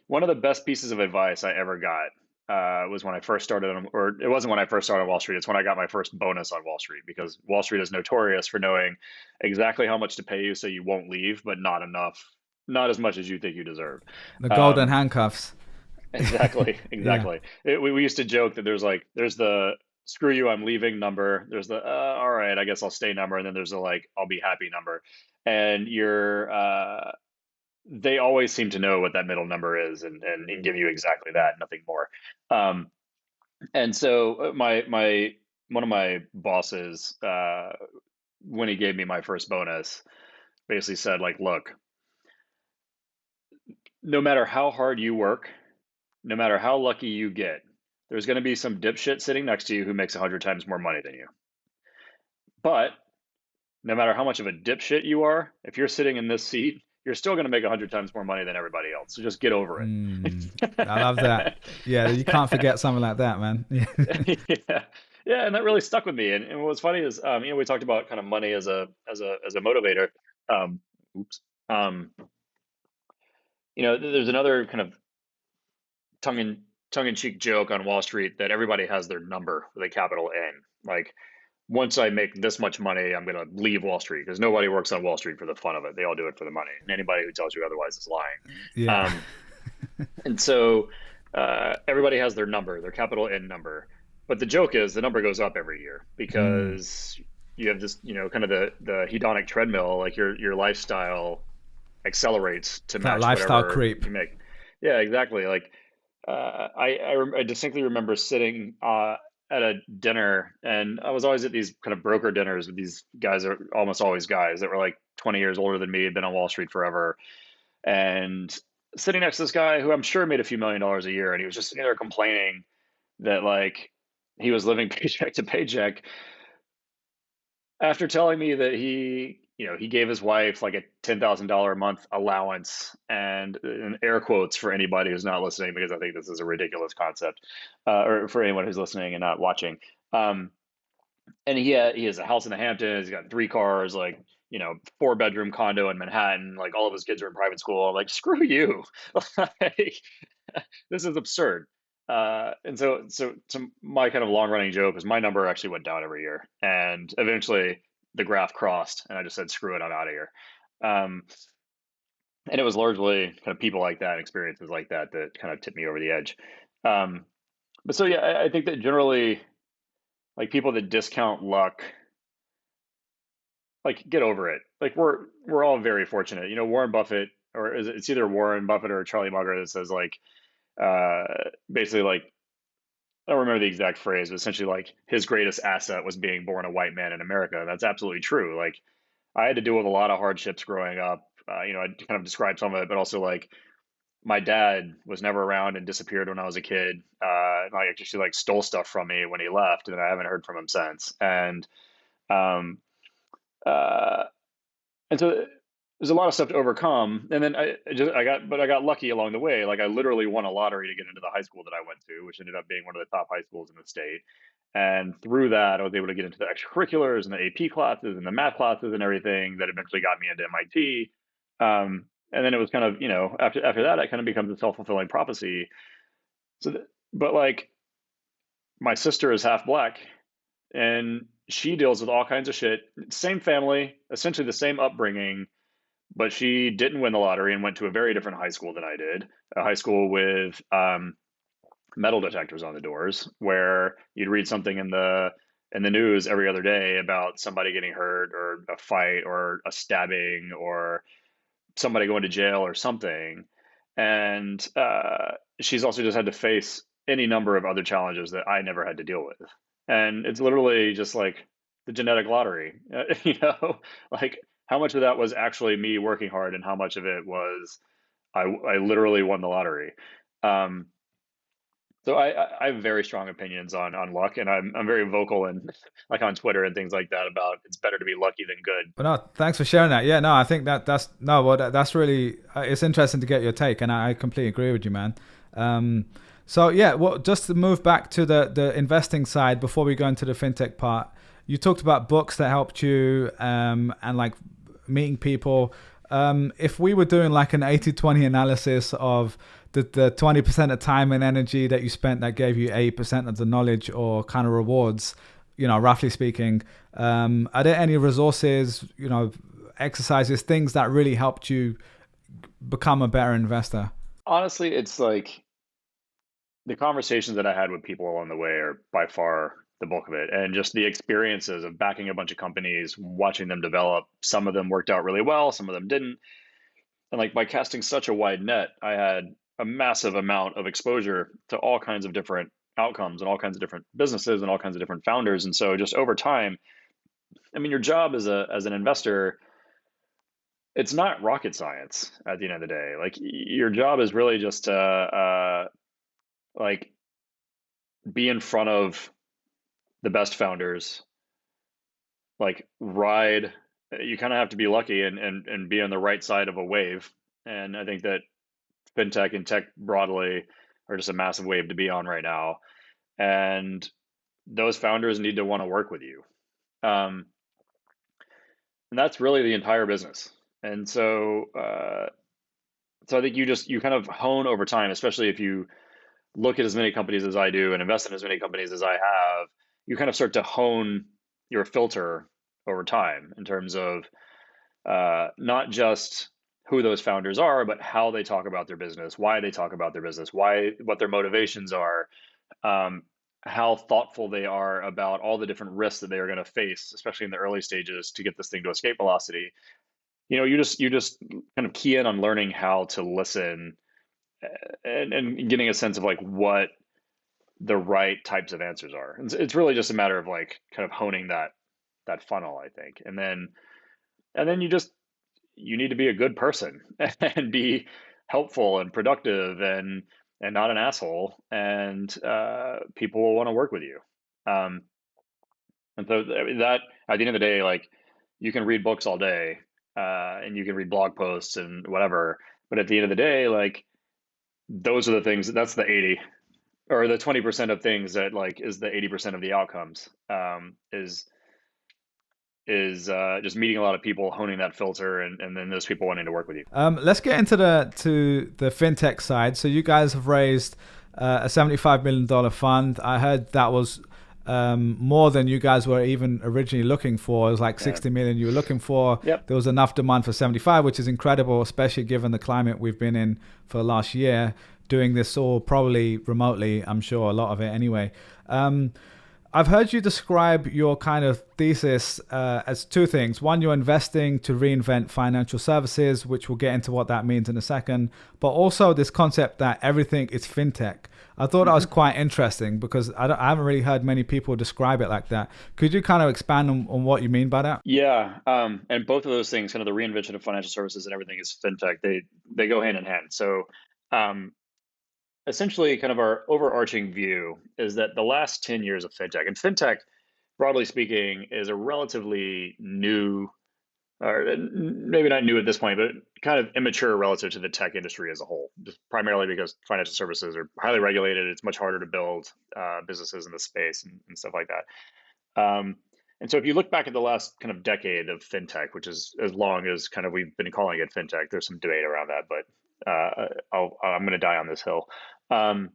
One of the best pieces of advice I ever got was when I first started or it wasn't when I first started on Wall Street. It's when I got my first bonus on Wall Street because Wall Street is notorious for knowing exactly how much to pay you so you won't leave, but not enough, not as much as you think you deserve. The golden Um, handcuffs. exactly, Yeah. exactly. We used to joke that there's the screw you, I'm leaving number. There's the all right, I guess I'll stay number, and then there's the like I'll be happy number. And they always seem to know what that middle number is and give you exactly that, nothing more. Um, and so my one of my bosses when he gave me my first bonus basically said like, look, no matter how hard you work, no matter how lucky you get, there's going to be some dipshit sitting next to you who makes 100 times more money than you. But no matter how much of a dipshit you are, if you're sitting in this seat, you're still going to make 100 times more money than everybody else. So just get over Mm, I love that. it. Yeah, you can't forget something like that, man. Yeah, yeah, and that really stuck with me. And what's funny is, we talked about kind of money as a motivator. Um, oops. Um, there's another kind of tongue in tongue in cheek joke on Wall Street that everybody has their number with a capital N. Like, once I make this much money, I'm going to leave Wall Street, because nobody works on Wall Street for the fun of it. They all do it for the money. And anybody who tells you otherwise is lying. Yeah. And so everybody has their number, their capital N number. But the joke is the number goes up every year, Mm, because you have this, kind of the hedonic treadmill, like your lifestyle accelerates to that match lifestyle whatever creep. you make. Yeah, exactly. Like, I distinctly remember sitting at a dinner, and I was always at these kind of broker dinners with these guys, that are almost always guys that were like 20 years older than me, had been on Wall Street forever, and sitting next to this guy who I'm sure made a few $1 million a year, and he was just sitting there complaining that, like, he was living paycheck to paycheck, after telling me that he gave his wife like a $10,000 a month allowance, and in air quotes for anybody who's not listening, because I think this is a ridiculous concept, or for anyone who's listening and not watching. Um, and he has a house in the Hamptons. He's got 3 cars, like, 4-bedroom condo in Manhattan. Like, all of his kids are in private school. I'm like, screw you. Like, this is absurd. And so my kind of long running joke is my number actually went down every year, and eventually the graph crossed, and I just said, screw it, I'm out of here. Um, and it was largely kind of people like that, experiences like that, that kind of tipped me over the edge. Um, but so yeah, I think that generally, like, people that discount luck, like, get over it. Like, we're all very fortunate. Warren Buffett, or it's either Warren Buffett or Charlie Munger, that says, like, uh, basically, like, I don't remember the exact phrase, but essentially, like, his greatest asset was being born a white man in America. And that's absolutely true. Like, I had to deal with a lot of hardships growing up. I kind of described some of it, but also, like, my dad was never around and disappeared when I was a kid. Like, actually, like, stole stuff from me when he left, and I haven't heard from him since. Um, uh, and so there's a lot of stuff to overcome. And then I got lucky along the way. Like, I literally won a lottery to get into the high school that I went to, which ended up being one of the top high schools in the state. And through that, I was able to get into the extracurriculars and the AP classes and the math classes and everything that eventually got me into MIT. And then it was kind of, after that, it kind of becomes a self-fulfilling prophecy. So, but, like, my sister is half black, and she deals with all kinds of shit. Same family, essentially the same upbringing, but she didn't win the lottery and went to a very different high school than I did. A high school with metal detectors on the doors, where you'd read something in the news every other day about somebody getting hurt, or a fight, or a stabbing, or somebody going to jail or something. And she's also just had to face any number of other challenges that I never had to deal with. And it's literally just like the genetic lottery, like, how much of that was actually me working hard, and how much of it was I literally won the lottery. Um, so I have very strong opinions on luck, and I'm very vocal, and like, on Twitter and things like that, about it's better to be lucky than good. But no, thanks for sharing that. Yeah, no, I think that's no, well, that's really it's interesting to get your take, and I completely agree with you, man. Um, so yeah, well, just to move back to the investing side before we go into the fintech part, you talked about books that helped you, and like meeting people. If we were doing like an 80-20 analysis of the 20% of time and energy that you spent that gave you 80% of the knowledge or kind of rewards, roughly speaking, are there any resources, exercises, things that really helped you become a better investor? Honestly, it's like the conversations that I had with people along the way are by far the bulk of it. And just the experiences of backing a bunch of companies, watching them develop. Some of them worked out really well, some of them didn't. And, like, by casting such a wide net, I had a massive amount of exposure to all kinds of different outcomes, and all kinds of different businesses, and all kinds of different founders. And so, just over time, I mean, your job as an investor, it's not rocket science at the end of the day. Like, your job is really just to like, be in front of the best founders, like, ride you kind of have to be lucky and be on the right side of a wave. And I think that fintech and tech broadly are just a massive wave to be on right now. And those founders need to want to work with you. Um, and that's really the entire business. And so I think you kind of hone over time, especially if you look at as many companies as I do and invest in as many companies as I have, you kind of start to hone your filter over time in terms of not just who those founders are, but how they talk about their business, why they talk about their business, what their motivations are, um, how thoughtful they are about all the different risks that they are going to face, especially in the early stages, to get this thing to escape velocity. You just kind of key in on learning how to listen and getting a sense of like what the right types of answers are. It's really just a matter of like kind of honing that funnel, I think. And then you need to be a good person and be helpful and productive and not an asshole, and people will want to work with you. Um, and so I mean, that at the end of the day, like you can read books all day, and you can read blog posts and whatever, but at the end of the day, like those are the things. That's the 80 or the 20% of things that like is the 80% of the outcomes. Is just meeting a lot of people, honing that filter, and then those people wanting to work with you. Let's get into the fintech side. So you guys have raised a $75 million fund. I heard that was more than you guys were even originally looking for. It was like Yeah. 60 million you were looking for. Yep. There was enough demand for 75, which is incredible, especially given the climate we've been in for the last year. Doing this all probably remotely, I'm sure a lot of it anyway. I've heard you describe your kind of thesis as two things. One, you're investing to reinvent financial services, which we'll get into what that means in a second, but also this concept that everything is fintech. I thought that was quite interesting because I haven't really heard many people describe it like that. Could you kind of expand on what you mean by that? Yeah, and both of those things, kind of the reinvention of financial services and everything, is fintech. They go hand in hand. So, um, essentially, kind of our overarching view is that the last 10 years of fintech, and fintech, broadly speaking, is a relatively new, or maybe not new at this point, but kind of immature relative to the tech industry as a whole, just primarily because financial services are highly regulated. It's much harder to build businesses in this space and stuff like that. And so if you look back at the last kind of decade of fintech, which is as long as kind of we've been calling it fintech, there's some debate around that, but I'm going to die on this hill. Um,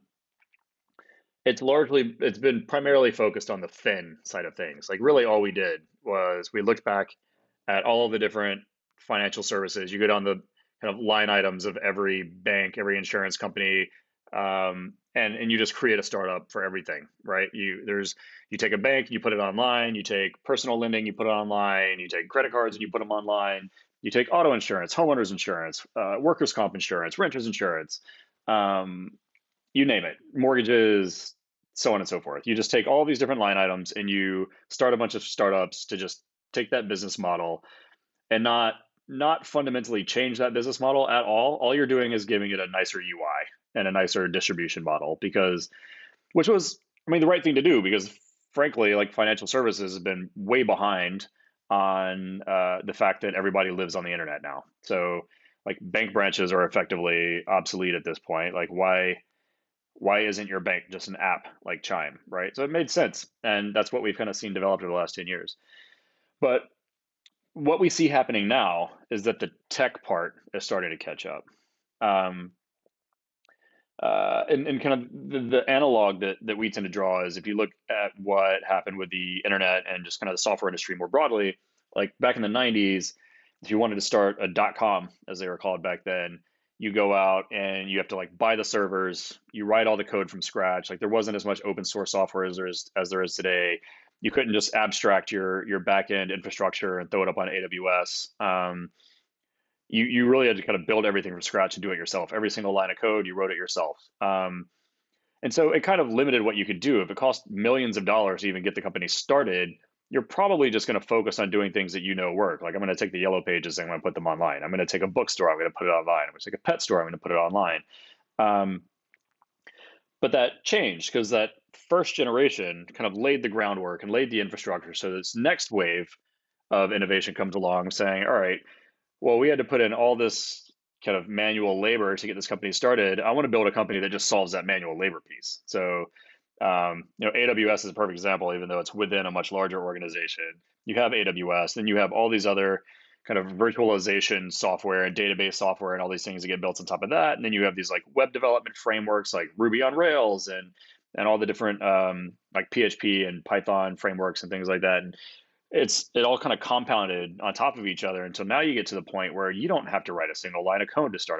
it's been primarily focused on the fin side of things. Like really all we did was we looked back at all of the different financial services. You go down the kind of line items of every bank, every insurance company, and you just create a startup for everything, right? You take a bank, you put it online. You take personal lending, you put it online. You take credit cards and you put them online. You take auto insurance, homeowners insurance, workers' comp insurance, renters insurance, um, you name it, mortgages, so on and so forth. You just take all these different line items and you start a bunch of startups to just take that business model and not fundamentally change that business model at all. All you're doing is giving it a nicer UI and a nicer distribution model, because which was, I mean, the right thing to do, because frankly, like financial services has been way behind on the fact that everybody lives on the internet now. So like bank branches are effectively obsolete at this point. Like why isn't your bank just an app like Chime, right? So it made sense, and that's what we've kind of seen developed over the last 10 years. But what we see happening now is that the tech part is starting to catch up. Um, and kind of the analog that we tend to draw is if you look at what happened with the internet and just kind of the software industry more broadly, like back in the 90s, if you wanted to start a .com, as they were called back then, you go out and you have to like buy the servers, you write all the code from scratch. Like there wasn't as much open source software as there is today. You couldn't just abstract your back end infrastructure and throw it up on AWS. You really had to kind of build everything from scratch and do it yourself. Every single line of code, you wrote it yourself. And so it kind of limited what you could do. If it cost millions of dollars to even get the company started, you're probably just going to focus on doing things that you know work. Like I'm going to take the yellow pages and I'm going to put them online. I'm going to take a bookstore, I'm going to put it online. I'm going to take a pet store, I'm going to put it online. Um, but that changed because that first generation kind of laid the groundwork and laid the infrastructure. So this next wave of innovation comes along saying, all right, well, we had to put in all this kind of manual labor to get this company started. I want to build a company that just solves that manual labor piece. So, AWS is a perfect example, even though it's within a much larger organization. You have AWS, then you have all these other kind of virtualization software and database software and all these things that get built on top of that. And then you have these like web development frameworks like Ruby on Rails and all the different like PHP and Python frameworks and things like that. And it all kind of compounded on top of each other until now you get to the point where you don't have to write a single line of code to start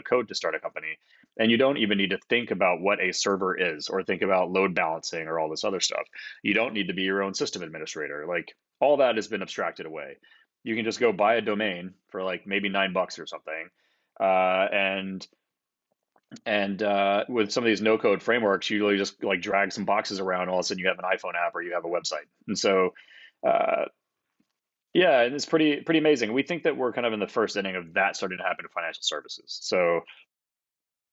code to start a company, and you don't even need to think about what a server is or think about load balancing or all this other stuff. You don't need to be your own system administrator. Like all that has been abstracted away. You can just go buy a domain for like maybe $9 or something, and with some of these no code frameworks, you really just like drag some boxes around. All of a sudden, you have an iPhone app or you have a website, and so. Uh, yeah, and it's pretty amazing. We think that we're kind of in the first inning of that starting to happen in financial services. So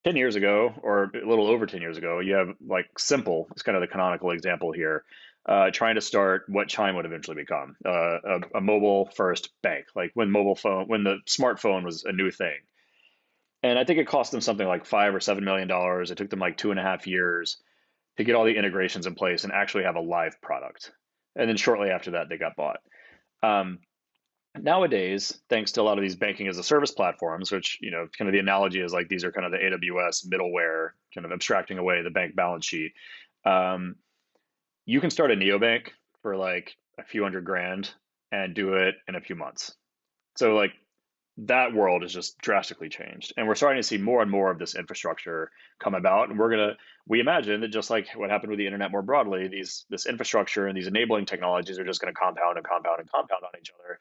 10 years ago, or a little over 10 years ago, you have like Simple, it's kind of the canonical example here, trying to start what Chime would eventually become, a mobile first bank, like when the smartphone was a new thing. And I think it cost them something like $5 or $7 million. It took them like 2.5 years to get all the integrations in place and actually have a live product. And then shortly after that, they got bought. Um, Nowadays, thanks to a lot of these banking as a service platforms, which, kind of the analogy is like these are kind of the AWS middleware, kind of abstracting away the bank balance sheet. Um, you can start a neobank for like a few hundred grand and do it in a few months. So like that world has just drastically changed, and we're starting to see more and more of this infrastructure come about. And we imagine that just like what happened with the internet more broadly, this infrastructure and these enabling technologies are just going to compound and compound and compound on each other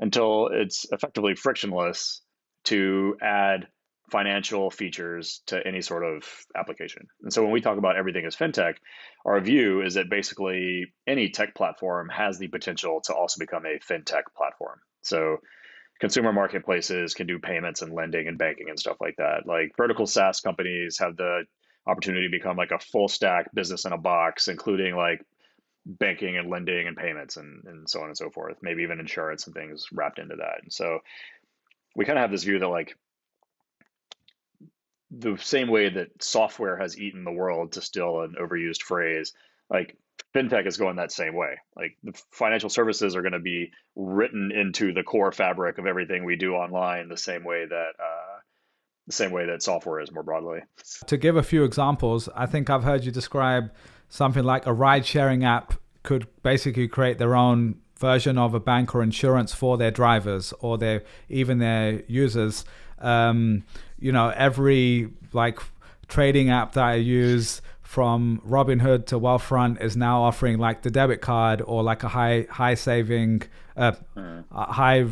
until it's effectively frictionless to add financial features to any sort of application. And so when we talk about everything as fintech, our view is that basically any tech platform has the potential to also become a fintech platform. So consumer marketplaces can do payments and lending and banking and stuff like that. Like vertical SaaS companies have the opportunity to become like a full stack business in a box, including like banking and lending and payments and so on and so forth, maybe even insurance and things wrapped into that. And so we kind of have this view that like the same way that software has eaten the world, to steal an overused phrase, like fintech is going that same way. Like the financial services are going to be written into the core fabric of everything we do online, the same way that software is more broadly. To give a few examples, I think I've heard you describe something like a ride-sharing app could basically create their own version of a bank or insurance for their drivers or even their users. Every like trading app that I use, from Robinhood to Wealthfront, is now offering like the debit card or like a high saving, high,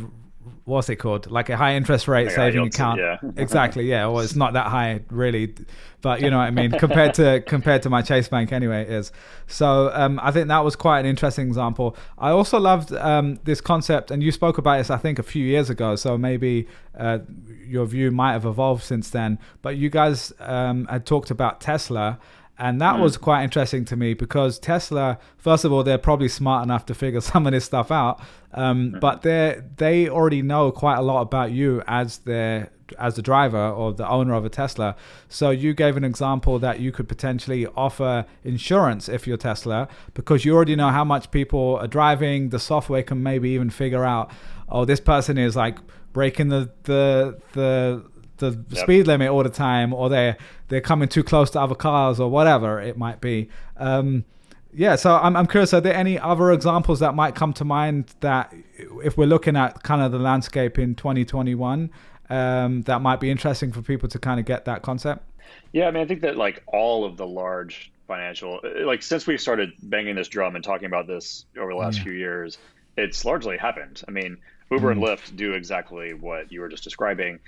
what's it called? Like a high interest rate Like saving account. yeah. Exactly. Yeah. Well, it's not that high really, but you know what I mean, compared to my Chase Bank anyway, it is. So I think that was quite an interesting example. I also loved this concept, and you spoke about this, I think, a few years ago. So maybe your view might have evolved since then, but you guys had talked about Tesla. And that was quite interesting to me because Tesla, first of all, they're probably smart enough to figure some of this stuff out. But they already know quite a lot about you as the driver or the owner of a Tesla. So you gave an example that you could potentially offer insurance if you're Tesla, because you already know how much people are driving. The software can maybe even figure out, oh, this person is like breaking the speed limit all the time, or they're coming too close to other cars, or whatever it might be. So I'm curious, are there any other examples that might come to mind that if we're looking at kind of the landscape in 2021, that might be interesting for people to kind of get that concept? Yeah, I mean, I think that like all of the large financial, like since we started banging this drum and talking about this over the last Yeah. few years, it's largely happened. I mean, Uber and Mm. Lyft do exactly what you were just describing.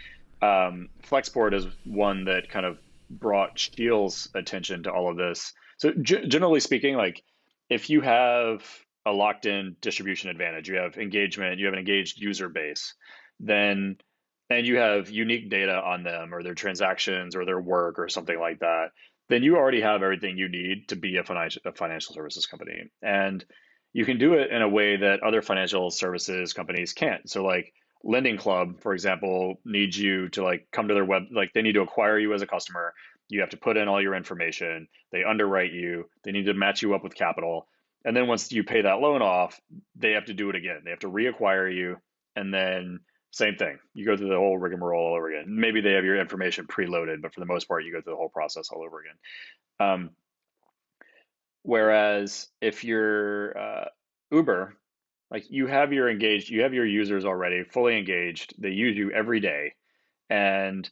Flexport is one that kind of brought Sheel's attention to all of this. So generally speaking, like if you have a locked-in distribution advantage, you have engagement, you have an engaged user base, then and you have unique data on them or their transactions or their work or something like that, then you already have everything you need to be a financial services company. And you can do it in a way that other financial services companies can't. So like Lending Club, for example, needs you to like come to their web, like they need to acquire you as a customer. You have to put in all your information. They underwrite you. They need to match you up with capital. And then once you pay that loan off, they have to do it again. They have to reacquire you. And then same thing. You go through the whole rigmarole all over again. Maybe they have your information preloaded, but for the most part, you go through the whole process all over again. Um, Whereas if you're Uber, like you have your users already fully engaged. They use you every day, and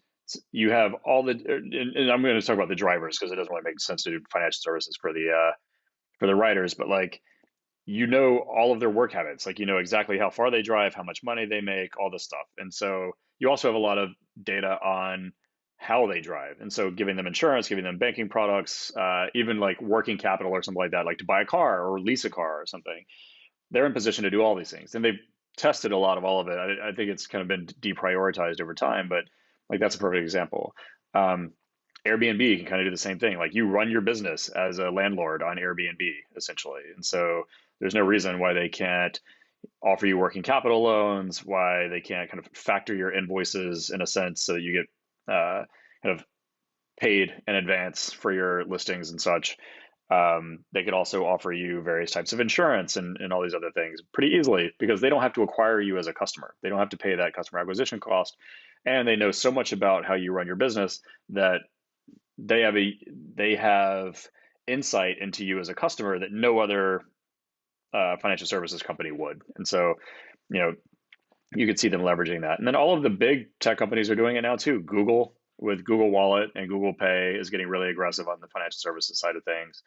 you have all the. And I'm going to talk about the drivers because it doesn't really make sense to do financial services for the riders, but like you know all of their work habits, like you know exactly how far they drive, how much money they make, all this stuff. And so you also have a lot of data on how they drive. And so giving them insurance, giving them banking products, even like working capital or something like that, like to buy a car or lease a car or something, they're in position to do all these things. And they've tested a lot of all of it. I think it's kind of been deprioritized over time, but like that's a perfect example. Um, Airbnb can kind of do the same thing. Like you run your business as a landlord on Airbnb essentially. And so there's no reason why they can't offer you working capital loans, why they can't kind of factor your invoices in a sense so that you get kind of paid in advance for your listings and such. They could also offer you various types of insurance and all these other things pretty easily because they don't have to acquire you as a customer. They don't have to pay that customer acquisition cost. And they know so much about how you run your business that they have insight into you as a customer that no other financial services company would. And so, you know, you could see them leveraging that. And then all of the big tech companies are doing it now too. Google with Google Wallet and Google Pay is getting really aggressive on the financial services side of things.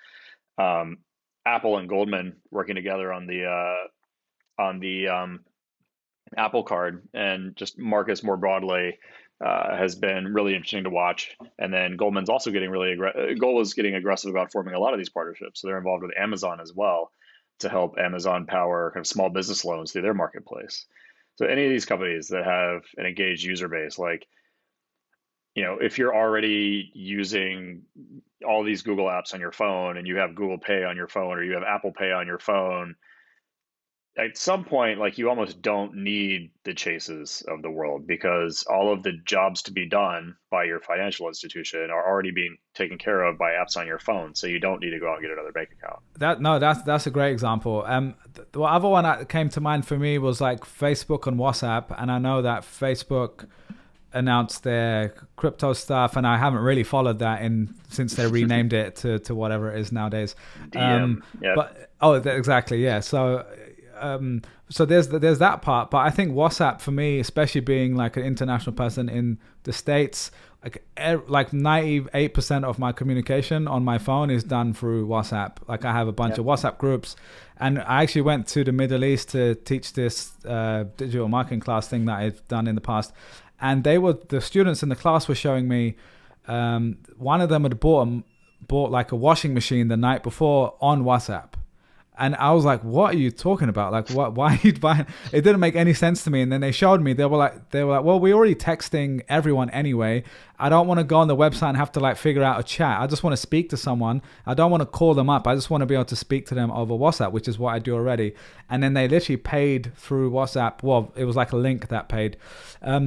Um, Apple and Goldman working together on the Apple Card, and just Marcus more broadly has been really interesting to watch. And then Goldman's also getting Gold is getting aggressive about forming a lot of these partnerships. So they're involved with Amazon as well to help Amazon power kind of small business loans through their marketplace. So any of these companies that have an engaged user base, like if you're already using all these Google apps on your phone and you have Google Pay on your phone or you have Apple Pay on your phone, at some point, like you almost don't need the Chases of the world because all of the jobs to be done by your financial institution are already being taken care of by apps on your phone. So you don't need to go out and get another bank account. That's a great example. The other one that came to mind for me was like Facebook and WhatsApp, and I know that Facebook announced their crypto stuff, and I haven't really followed that since they renamed it to whatever it is nowadays. Yep. But exactly, yeah. So there's that part, but I think WhatsApp for me, especially being like an international person in the States, like 98% of my communication on my phone is done through WhatsApp. Like I have a bunch of WhatsApp groups, and I actually went to the Middle East to teach this digital marketing class thing that I've done in the past, and the students in the class were showing me one of them had bought like a washing machine the night before on WhatsApp. And I was like, what are you talking about? Like, what? Why are you buying? It didn't make any sense to me. And then they showed me, they were like, well, we're already texting everyone anyway. I don't want to go on the website and have to like figure out a chat. I just want to speak to someone. I don't want to call them up. I just want to be able to speak to them over WhatsApp, which is what I do already. And then they literally paid through WhatsApp. Well, it was like a link that paid.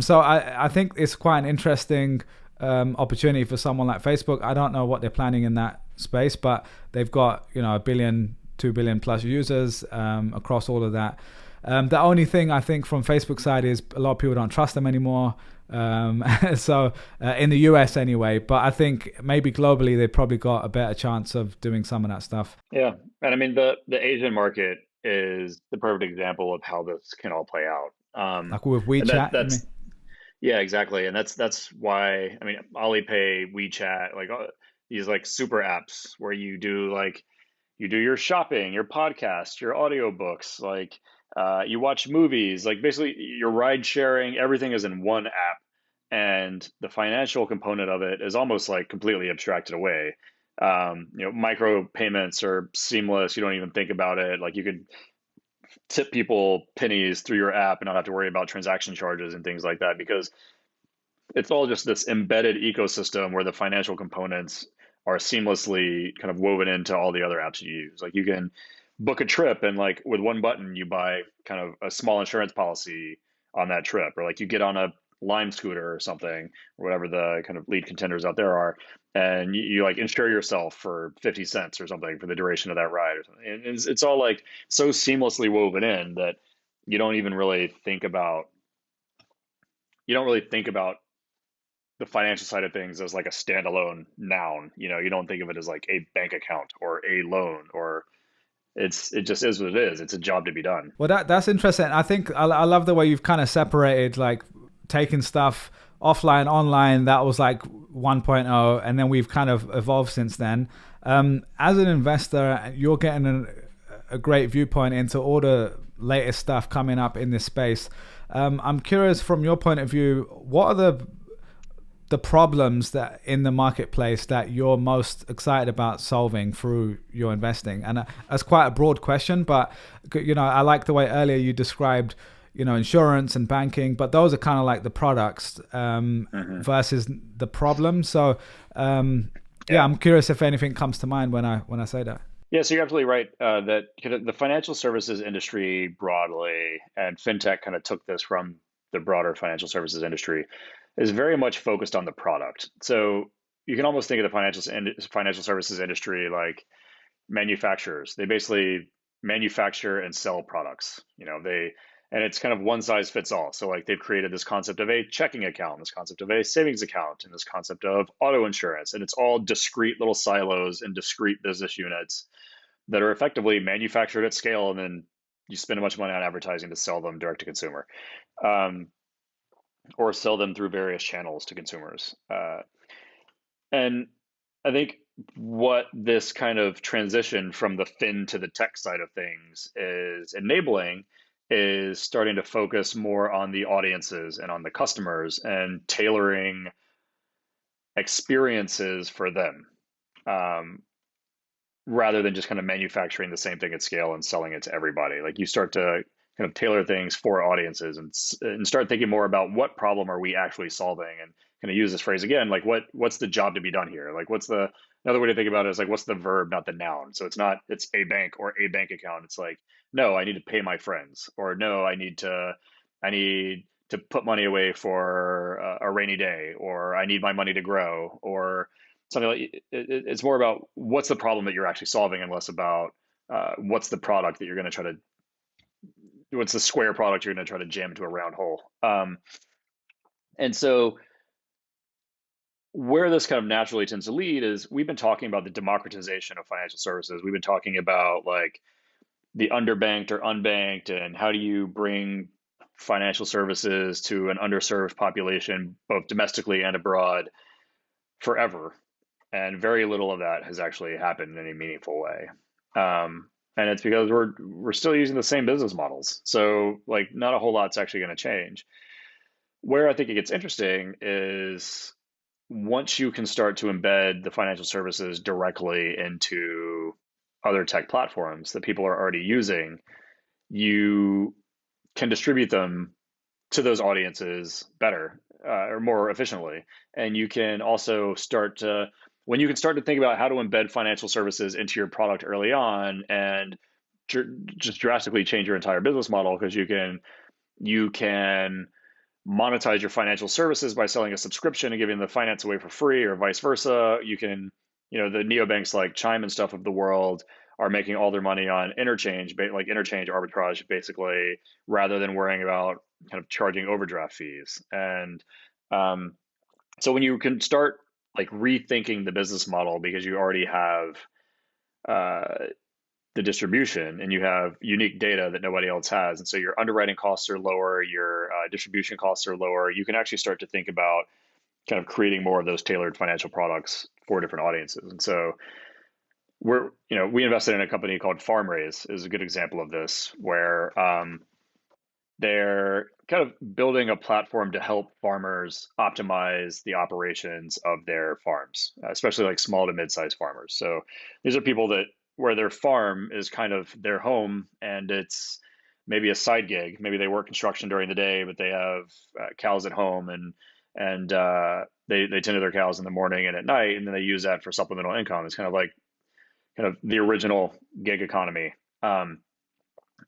So I think it's quite an interesting opportunity for someone like Facebook. I don't know what they're planning in that space, but they've got, 1 billion, 2 billion plus users across all of that. The only thing I think from Facebook side is a lot of people don't trust them anymore. So in the US anyway, but I think maybe globally they probably got a better chance of doing some of that stuff. Yeah. And I mean, the Asian market is the perfect example of how this can all play out. Like with And WeChat. yeah, exactly. And that's why, I mean, Alipay, WeChat, like these like super apps where you do your shopping, your podcast, your audiobooks, like you watch movies, like basically your ride sharing, everything is in one app. And the financial component of it is almost like completely abstracted away. Micro payments are seamless. You don't even think about it. Like you could tip people pennies through your app and not have to worry about transaction charges and things like that because it's all just this embedded ecosystem where the financial components are seamlessly kind of woven into all the other apps you use. Like you can book a trip and like with one button you buy kind of a small insurance policy on that trip, or like you get on a Lime scooter or something, or whatever the kind of lead contenders out there are, and you like insure yourself for 50 cents or something for the duration of that ride or something. And it's all like so seamlessly woven in that you don't even really think about you don't really think about the financial side of things as like a standalone noun. You don't think of it as like a bank account or a loan, or it just is what it is. It's a job to be done. Well, that's interesting. I think I love the way you've kind of separated like taking stuff offline, online. That was like 1.0, and then we've kind of evolved since then. As an investor, you're getting a great viewpoint into all the latest stuff coming up in this space. I'm curious from your point of view, what are the problems that in the marketplace that you're most excited about solving through your investing? And that's quite a broad question, but I like the way earlier you described insurance and banking, but those are kind of like the products versus the problem. So yeah, I'm curious if anything comes to mind when I say that. Yeah, so you're absolutely right that kind of the financial services industry broadly, and fintech kind of took this from the broader financial services industry, is very much focused on the product. So you can almost think of the financial services industry like manufacturers. They basically manufacture and sell products. And it's kind of one size fits all. So like they've created this concept of a checking account, this concept of a savings account, and this concept of auto insurance, and it's all discrete little silos and discrete business units that are effectively manufactured at scale, and then you spend a bunch of money on advertising to sell them direct to consumer, um, or sell them through various channels to consumers. And I think what this kind of transition from the fin to the tech side of things is enabling is starting to focus more on the audiences and on the customers and tailoring experiences for them, um, rather than just kind of manufacturing the same thing at scale and selling it to everybody. Like you start to kind of tailor things for audiences and start thinking more about what problem are we actually solving, and kind of use this phrase again, like what's the job to be done here? Like what's the another way to think about it is like what's the verb, not the noun. So it's a bank or a bank account. It's like, no, I need to pay my friends, or no, I need to put money away for a rainy day, or I need my money to grow, or something like it's more about what's the problem that you're actually solving, and less about what's the product that you're going to try to what's the square product you're going to try to jam into a round hole. And so where this kind of naturally tends to lead is we've been talking about the democratization of financial services. We've been talking about like the underbanked or unbanked, and how do you bring financial services to an underserved population, both domestically and abroad, forever. And very little of that has actually happened in any meaningful way. And it's because we're still using the same business models. So like not a whole lot's actually going to change. Where I think it gets interesting is once you can start to embed the financial services directly into other tech platforms that people are already using, you can distribute them to those audiences better, or more efficiently. And you can also when you can start to think about how to embed financial services into your product early on, and just drastically change your entire business model, because you can monetize your financial services by selling a subscription and giving the finance away for free, or vice versa. You can, the neobanks like Chime and stuff of the world are making all their money on interchange, like interchange arbitrage, basically, rather than worrying about kind of charging overdraft fees. And so when you can start like rethinking the business model, because you already have uh, the distribution and you have unique data that nobody else has, and so your underwriting costs are lower, your distribution costs are lower, you can actually start to think about kind of creating more of those tailored financial products for different audiences. And so we invested in a company called FarmRaise is a good example of this, where they're kind of building a platform to help farmers optimize the operations of their farms, especially like small to mid-sized farmers. So these are people that where their farm is kind of their home, and it's maybe a side gig. Maybe they work construction during the day, but they have cows at home, and they tend to their cows in the morning and at night, and then they use that for supplemental income. It's kind of the original gig economy.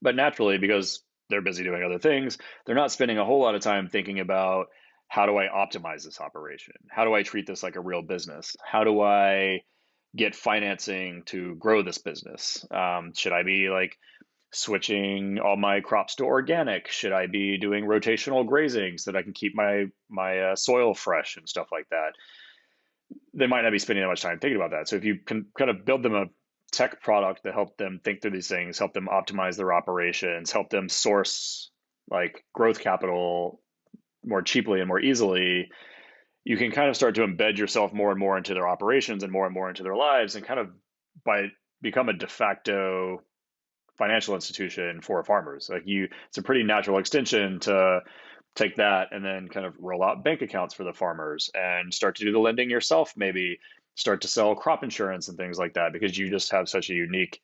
But naturally, because they're busy doing other things, they're not spending a whole lot of time thinking about how do I optimize this operation? How do I treat this like a real business? How do I get financing to grow this business? Should I be like switching all my crops to organic? Should I be doing rotational grazing so that I can keep my soil fresh and stuff like that? They might not be spending that much time thinking about that. So if you can kind of build them a tech product to help them think through these things, help them optimize their operations, help them source like growth capital more cheaply and more easily, you can kind of start to embed yourself more and more into their operations and more into their lives and kind of by become a de facto financial institution for farmers. Like you, it's a pretty natural extension to take that and then kind of roll out bank accounts for the farmers and start to do the lending yourself, maybe start to sell crop insurance and things like that because you just have such a unique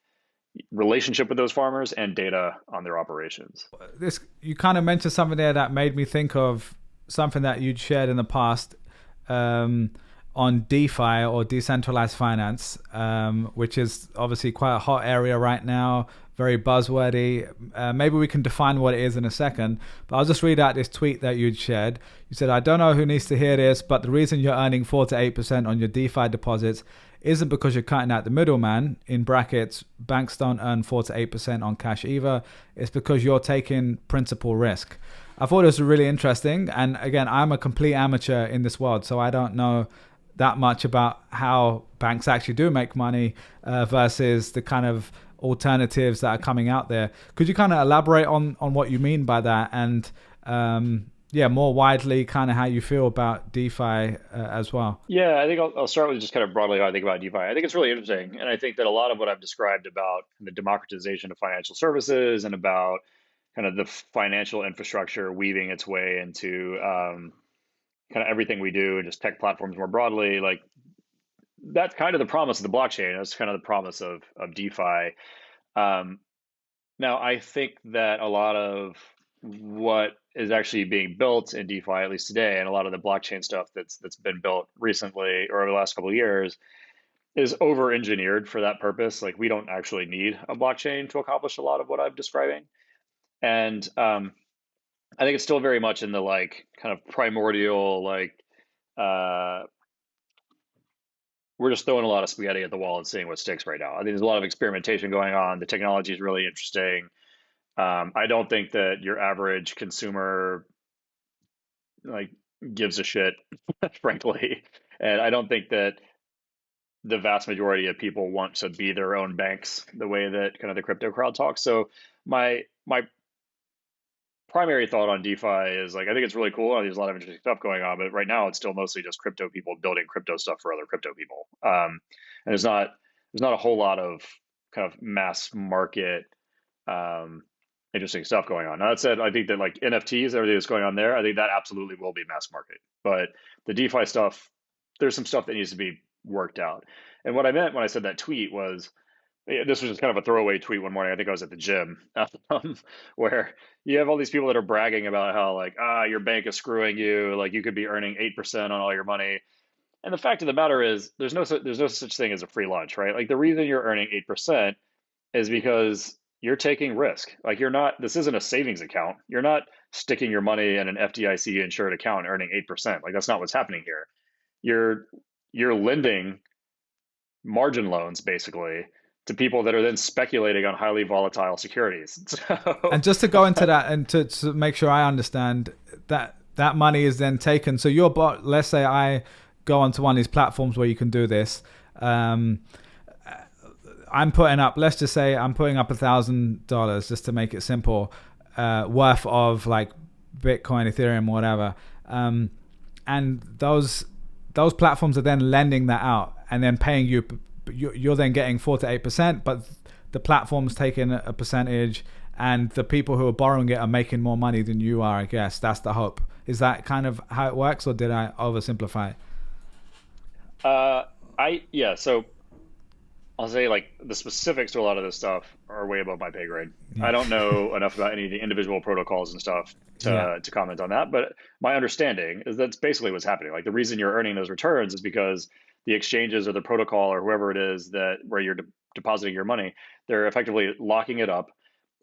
relationship with those farmers and data on their operations. This, you kind of mentioned something there that made me think of something that you'd shared in the past, on DeFi or decentralized finance, which is obviously quite a hot area right now, very buzzwordy. Maybe we can define what it is in a second, but I'll just read out this tweet that you'd shared. You said, "I don't know who needs to hear this, but the reason you're earning 4 to 8% on your DeFi deposits isn't because you're cutting out the middleman, in brackets, banks don't earn 4 to 8% on cash either. It's because you're taking principal risk." I thought it was really interesting. And again, I'm a complete amateur in this world, so I don't know that much about how banks actually do make money versus the kind of alternatives that are coming out there. Could you kind of elaborate on what you mean by that? And more widely, kind of how you feel about DeFi as well. Yeah, I think I'll start with just kind of broadly how I think about DeFi. I think it's really interesting. And I think that a lot of what I've described about the democratization of financial services and about kind of the financial infrastructure weaving its way into kind of everything we do and just tech platforms more broadly, like that's kind of the promise of the blockchain. That's kind of the promise of DeFi. Um, Now, I think that a lot of what is actually being built in DeFi, at least today, and a lot of the blockchain stuff that's been built recently or over the last couple of years, is over-engineered for that purpose. Like we don't actually need a blockchain to accomplish a lot of what I'm describing, and I think it's still very much in the like kind of primordial like uh, we're just throwing a lot of spaghetti at the wall and seeing what sticks right now. I think there's a lot of experimentation going on. The technology is really interesting. I don't think that your average consumer like gives a shit, frankly, and I don't think that the vast majority of people want to be their own banks the way that kind of the crypto crowd talks. So my primary thought on DeFi is like I think it's really cool. There's a lot of interesting stuff going on, but right now it's still mostly just crypto people building crypto stuff for other crypto people. And there's not a whole lot of kind of mass market um, interesting stuff going on. Now that said, I think that like NFTs, everything that's going on there, I think that absolutely will be mass market. But the DeFi stuff, there's some stuff that needs to be worked out. And what I meant when I said that tweet was this was just kind of a throwaway tweet one morning. I think I was at the gym, where you have all these people that are bragging about how like your bank is screwing you, like you could be earning 8% on all your money. And the fact of the matter is, there's no such thing as a free lunch, right? Like the reason you're earning 8% is because you're taking risk. Like you're not. This isn't a savings account. You're not sticking your money in an FDIC insured account earning 8%. Like that's not what's happening here. You're lending margin loans basically to people that are then speculating on highly volatile securities. So, And just to go into that and to make sure I understand that money is then taken. So your bot, let's say I go onto one of these platforms where you can do this. I'm putting up, let's just say I'm putting up $1,000 just to make it simple, worth of like Bitcoin, Ethereum, whatever. And those platforms are then lending that out and then paying you. You're then getting 4 to 8%, but the platform's taking a percentage, and the people who are borrowing it are making more money than you are. I guess that's the hope. Is that kind of how it works, or did I oversimplify it? yeah. So I'll say like the specifics to a lot of this stuff are way above my pay grade. Yeah. I don't know enough about any of the individual protocols and stuff to comment on that, but my understanding is that's basically what's happening. Like the reason you're earning those returns is because the exchanges or the protocol or whoever it is that where you're depositing your money, they're effectively locking it up,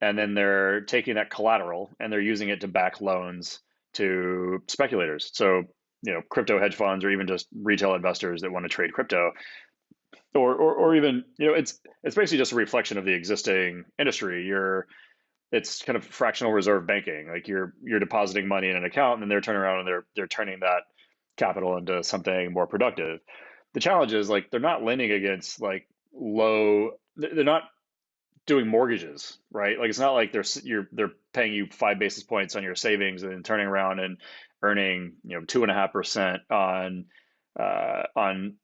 and then they're taking that collateral and they're using it to back loans to speculators. So, crypto hedge funds or even just retail investors that want to trade crypto, or even, it's basically just a reflection of the existing industry. It's kind of fractional reserve banking. Like you're depositing money in an account, and then they're turning around and they're turning that capital into something more productive. The challenge is, like, they're not lending against like they're not doing mortgages, right? Like it's not like they're paying you 5 basis points on your savings and then turning around and earning 2.5% on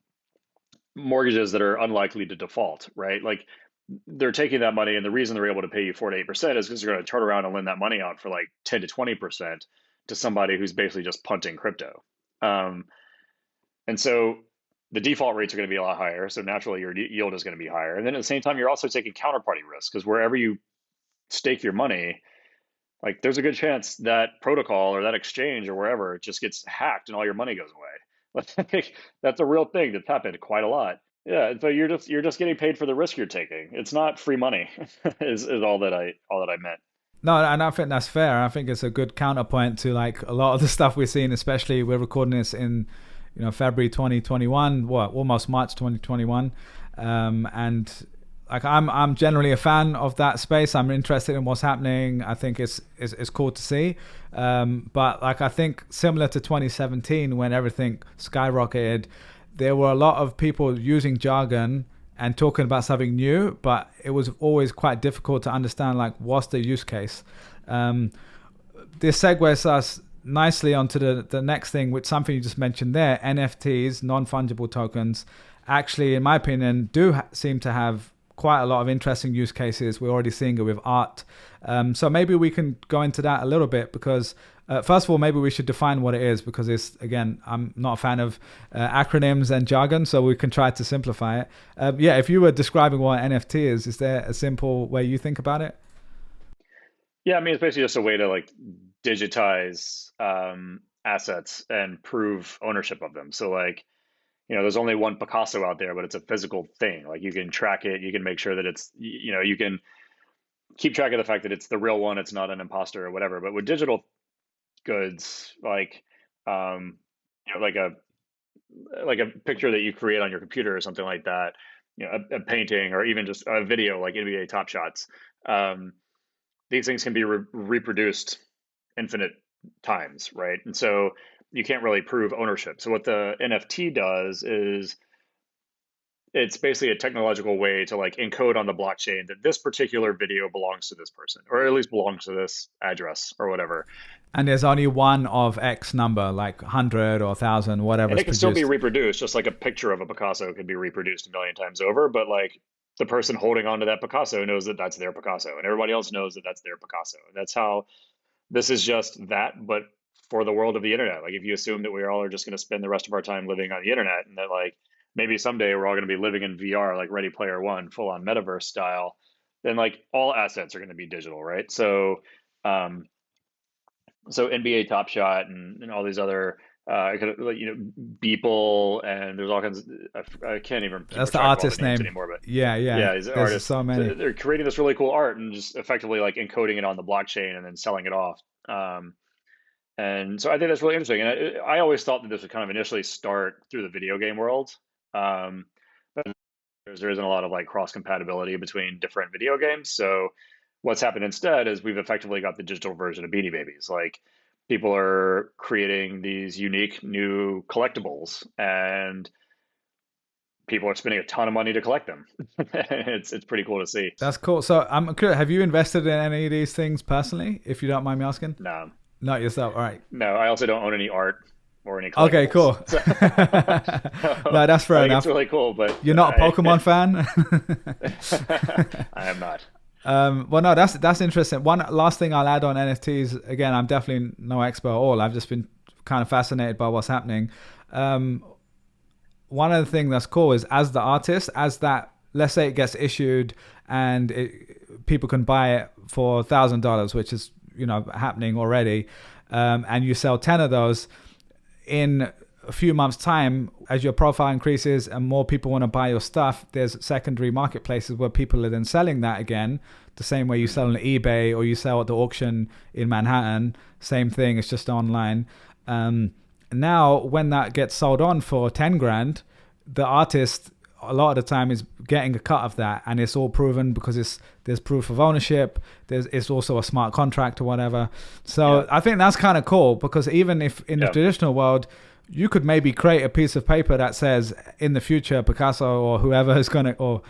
mortgages that are unlikely to default, right? Like they're taking that money, and the reason they're able to pay you 4 to 8% is because they're going to turn around and lend that money out for like 10 to 20% to somebody who's basically just punting crypto. Um, and so the default rates are going to be a lot higher. So naturally, your yield is going to be higher. And then at the same time, you're also taking counterparty risk, because wherever you stake your money, like there's a good chance that protocol or that exchange or wherever it just gets hacked and all your money goes away. Like, that's a real thing that's happened quite a lot. Yeah, so you're just getting paid for the risk you're taking. It's not free money, is all that I meant. No, and I think that's fair. I think it's a good counterpoint to like a lot of the stuff we're seeing, especially we're recording this in, February 2021, almost March 2021. And like I'm generally a fan of that space. I'm interested in what's happening. I think it's cool to see. But like I think similar to 2017 when everything skyrocketed, there were a lot of people using jargon and talking about something new, but it was always quite difficult to understand like what's the use case. This segues us nicely onto the next thing, which something you just mentioned there. NFTs, non-fungible tokens, actually in my opinion do seem to have quite a lot of interesting use cases. We're already seeing it with art. So maybe we can go into that a little bit, because first of all, maybe we should define what it is, because again, I'm not a fan of acronyms and jargon, so we can try to simplify it. If you were describing what NFT is there a simple way you think about it? Yeah, I mean, it's basically just a way to like digitize assets and prove ownership of them. So like, there's only one Picasso out there, but it's a physical thing. Like you can track it, you can make sure that it's, you can keep track of the fact that it's the real one, it's not an imposter or whatever. But with digital goods, like, like a picture that you create on your computer or something like that, a painting or even just a video like NBA Top Shots. These things can be reproduced infinite times, right? And so you can't really prove ownership. So what the NFT does is it's basically a technological way to like encode on the blockchain that this particular video belongs to this person, or at least belongs to this address or whatever. And there's only one of X number, like 100 or 1,000, whatever. And it can still be reproduced, just like a picture of a Picasso could be reproduced a million times over. But like the person holding on to that Picasso knows that that's their Picasso, and everybody else knows that that's their Picasso. And that's how this is just that, but for the world of the internet. Like if you assume that we all are just going to spend the rest of our time living on the internet, and that like maybe someday we're all going to be living in VR, like Ready Player One, full on metaverse style, then like all assets are going to be digital, right? So NBA Top Shot and all these other Beeple, and there's all kinds of, I can't even keep That's the track of all artist the names name anymore, but yeah these there's artists, so many. they're creating this really cool art and just effectively like encoding it on the blockchain and then selling it off. And so I think that's really interesting. And I always thought that this would kind of initially start through the video game world. But there isn't a lot of like cross compatibility between different video games. So what's happened instead is we've effectively got the digital version of Beanie Babies. Like people are creating these unique new collectibles, and people are spending a ton of money to collect them. It's pretty cool to see. That's cool. So I'm curious, have you invested in any of these things personally, if you don't mind me asking? No, Not yourself. All right. no, I also don't own any art or any Okay, cool. collectibles. So, No, that's fair I think enough. it's really cool, but You're not a Pokemon fan? I am not. Well, no, that's interesting. One last thing I'll add on NFTs. Again, I'm definitely no expert at all. I've just been kind of fascinated by what's happening. One of the things that's cool is, as the artist, as that, let's say it gets issued and people can buy it for $1,000, which is happening already, and you sell 10 of those. In a few months time, as your profile increases and more people want to buy your stuff, there's secondary marketplaces where people are then selling that again, the same way you sell on eBay or you sell at the auction in Manhattan. Same thing, it's just online. Now when that gets sold on for 10 grand, the artist a lot of the time is getting a cut of that, and it's all proven because there's proof of ownership. It's also a smart contract or whatever. So yeah. I think that's kind of cool, because even if in the traditional world, you could maybe create a piece of paper that says in the future Picasso or whoever is going to, or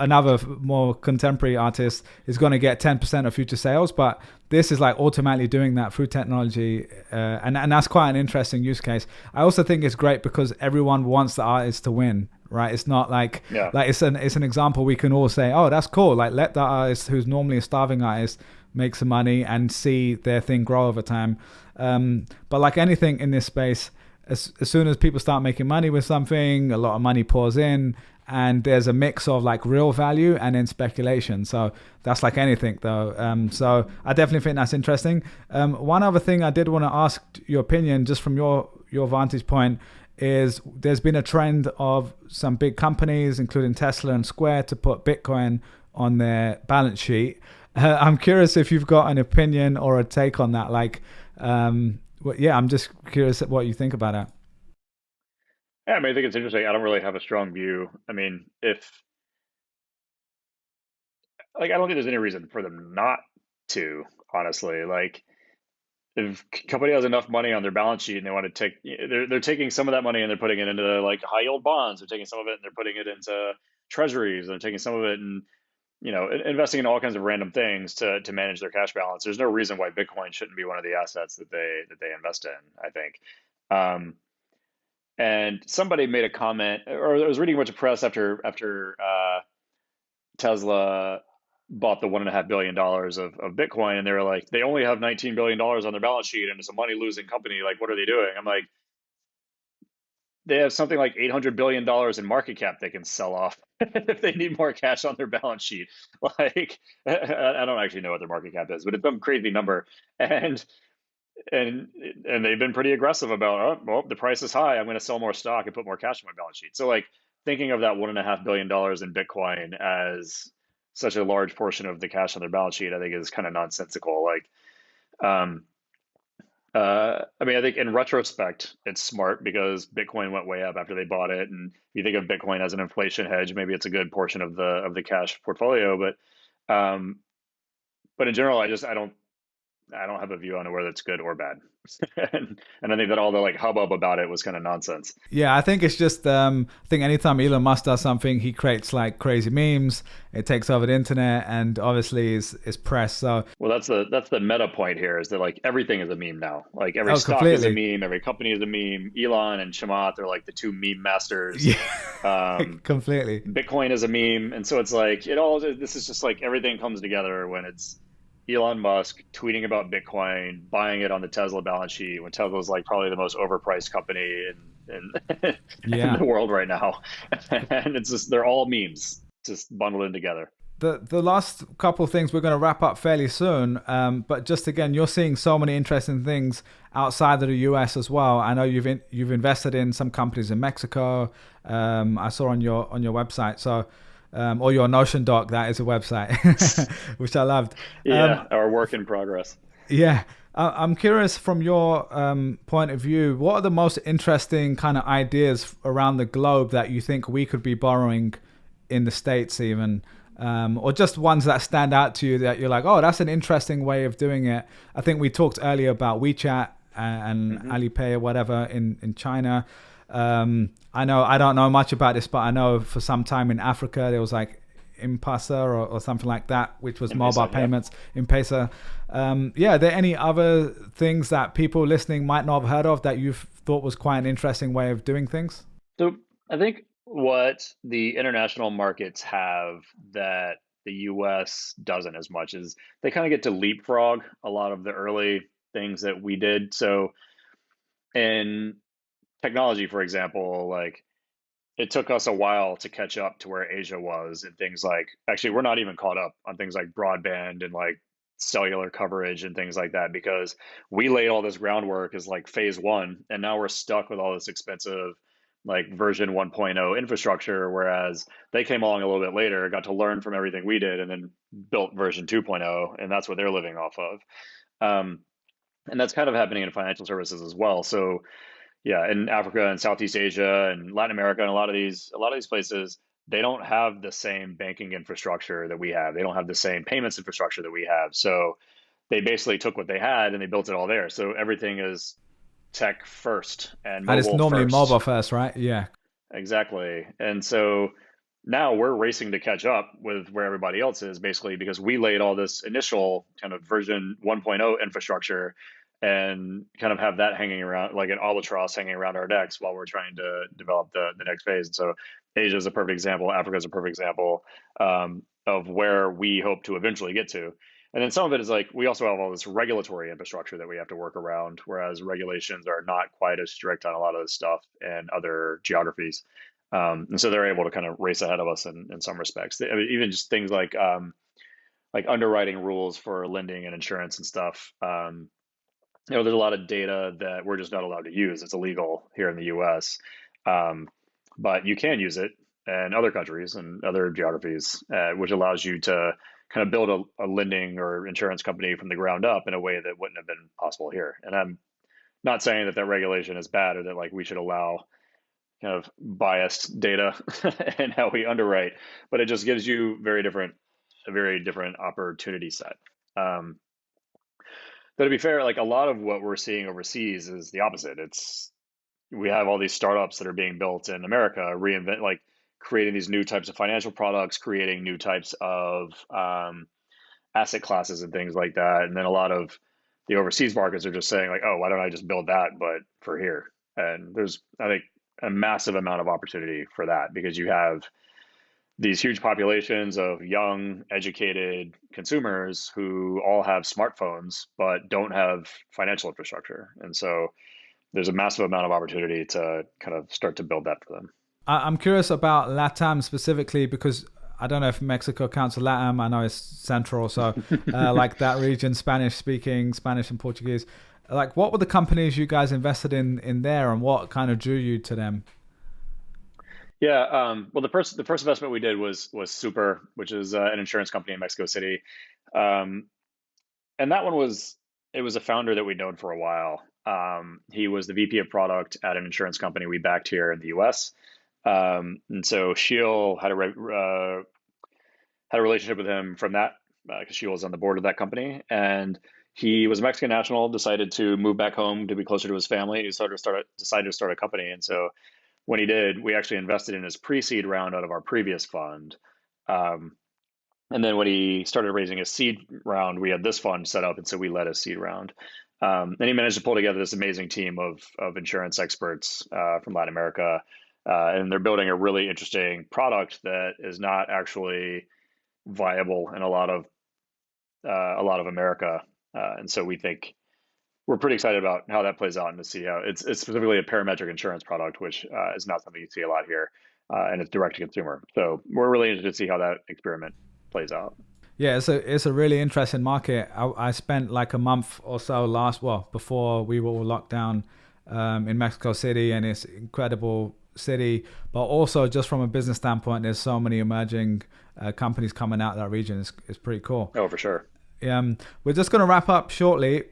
another more contemporary artist is going to get 10% of future sales. But this is like automatically doing that through technology. And that's quite an interesting use case. I also think it's great because everyone wants the artist to win, right? It's not like it's an example we can all say, oh, that's cool. Like, let the artist who's normally a starving artist make some money and see their thing grow over time. But like anything in this space, as soon as people start making money with something, a lot of money pours in, and there's a mix of like real value and then speculation. So that's like anything though. So I definitely think that's interesting. One other thing I did want to ask your opinion, just from your vantage point, is there's been a trend of some big companies, including Tesla and Square, to put Bitcoin on their balance sheet. I'm curious if you've got an opinion or a take on that. Like, I'm just curious what you think about it. Yeah, I mean, I think it's interesting. I don't really have a strong view. I mean, I don't think there's any reason for them not to, honestly. Like, if a company has enough money on their balance sheet and they want to take, they're taking some of that money and they're putting it into like high yield bonds. They're taking some of it and they're putting it into treasuries. They're taking some of it and, investing in all kinds of random things to manage their cash balance. There's no reason why Bitcoin shouldn't be one of the assets that they invest in, I think. And somebody made a comment, or I was reading a bunch of press after Tesla bought the $1.5 billion of Bitcoin, and they were like, they only have $19 billion on their balance sheet, and it's a money losing company. Like, what are they doing? I'm like, they have something like $800 billion in market cap they can sell off if they need more cash on their balance sheet. Like, I don't actually know what their market cap is, but it's some crazy number. And and they've been pretty aggressive about, oh, well, the price is high, I'm going to sell more stock and put more cash on my balance sheet. So like, thinking of that $1.5 billion in Bitcoin as such a large portion of the cash on their balance sheet, I think is kind of nonsensical. Like, I mean, I think in retrospect, it's smart because Bitcoin went way up after they bought it, and if you think of Bitcoin as an inflation hedge, maybe it's a good portion of the cash portfolio. But in general, I don't have a view on whether it's good or bad. and I think that all the like hubbub about it was kind of nonsense. Yeah, I think it's just, I think anytime Elon Musk does something, he creates like crazy memes. It takes over the internet, and obviously is press. So well, that's the meta point here, is that like everything is a meme now. Like every stock is a completely. meme, every company is a meme. Elon and Chamath are like the two meme masters. Yeah, completely. Bitcoin is a meme, and so it's like this is just like everything comes together when it's Elon Musk tweeting about Bitcoin, buying it on the Tesla balance sheet when Tesla's like probably the most overpriced company in in Yeah. the world right now. And it's just, they're all memes just bundled in together. The last couple of things we're going to wrap up fairly soon, but just again, you're seeing so many interesting things outside of the US as well. I know you've invested in some companies in Mexico. I saw on your website. So or your Notion doc, that is a website, which I loved. Yeah, our work in progress. Yeah. I'm curious from your point of view, what are the most interesting kind of ideas around the globe that you think we could be borrowing in the States even? Or just ones that stand out to you that you're like, oh, that's an interesting way of doing it. I think we talked earlier about WeChat and Alipay or whatever in China. I know I don't know much about this, but I know for some time in Africa there was like M-Pesa or something like that, which was mobile payments. M-Pesa. Are there any other things that people listening might not have heard of that you've thought was quite an interesting way of doing things? So I think what the international markets have that the US doesn't as much is they kind of get to leapfrog a lot of the early things that we did. So in technology, for example, like it took us a while to catch up to where Asia was, and things like, actually we're not even caught up on things like broadband and like cellular coverage and things like that, because we laid all this groundwork as like phase one, and now we're stuck with all this expensive like version 1.0 infrastructure, whereas they came along a little bit later, got to learn from everything we did, and then built version 2.0, and that's what they're living off of. Um, and that's kind of happening in financial services as well. So yeah, in Africa and Southeast Asia and Latin America and a lot of these places, they don't have the same banking infrastructure that we have. They don't have the same payments infrastructure that we have. So they basically took what they had and they built it all there. So everything is tech first and And it's mobile normally first. mobile first, right? Yeah. Exactly. And so now we're racing to catch up with where everybody else is, basically because we laid all this initial kind of version 1.0 infrastructure and kind of have that hanging around like an albatross hanging around our necks while we're trying to develop the next phase. And so Asia is a perfect example. Africa is a perfect example of where we hope to eventually get to. And then some of it is like we also have all this regulatory infrastructure that we have to work around, whereas regulations are not quite as strict on a lot of this stuff in other geographies. And so they're able to kind of race ahead of us in some respects. I mean, even just things like underwriting rules for lending and insurance and stuff. There's a lot of data that we're just not allowed to use. It's illegal here in the U.S., um, but you can use it in other countries and other geographies, which allows you to kind of build a lending or insurance company from the ground up in a way that wouldn't have been possible here. And I'm not saying that that regulation is bad or that like we should allow kind of biased data and how we underwrite, but it just gives you a very different opportunity set. Um, Though to be fair, like a lot of what we're seeing overseas is the opposite. It's we have all these startups that are being built in America, reinvent like creating these new types of financial products, creating new types of asset classes and things like that. And then a lot of the overseas markets are just saying like, oh, why don't I just build that, but for here? And there's, I think, a massive amount of opportunity for that because you have these huge populations of young, educated consumers who all have smartphones but don't have financial infrastructure. And so there's a massive amount of opportunity to kind of start to build that for them. I'm curious about LATAM specifically because I don't know if Mexico counts as LATAM. I know it's central, so like that region, Spanish speaking, Spanish and Portuguese. Like, what were the companies you guys invested in there, and what kind of drew you to them? Yeah, well, the first investment we did was Super, which is an insurance company in Mexico City, um, and that one was it was a founder that we'd known for a while. He was the VP of product at an insurance company we backed here in the U.S. And so Sheel had a relationship with him from that because Sheel was on the board of that company, and he was a Mexican national, decided to move back home to be closer to his family. He decided to start a company, and so when he did, we actually invested in his pre-seed round out of our previous fund. Um, and then when he started raising his seed round, we had this fund set up, and so we led his seed round. And he managed to pull together this amazing team of insurance experts from Latin America, and they're building a really interesting product that is not actually viable in a lot of America. And so we think we're pretty excited about how that plays out and to see how it's specifically a parametric insurance product, which is not something you see a lot here, and it's direct to consumer. So we're really interested to see how that experiment plays out. Yeah, it's a really interesting market. I spent like a month or so before we were all locked down in Mexico City, and it's incredible city. But also, just from a business standpoint, there's so many emerging companies coming out of that region. It's pretty cool. Oh, for sure. We're just going to wrap up shortly.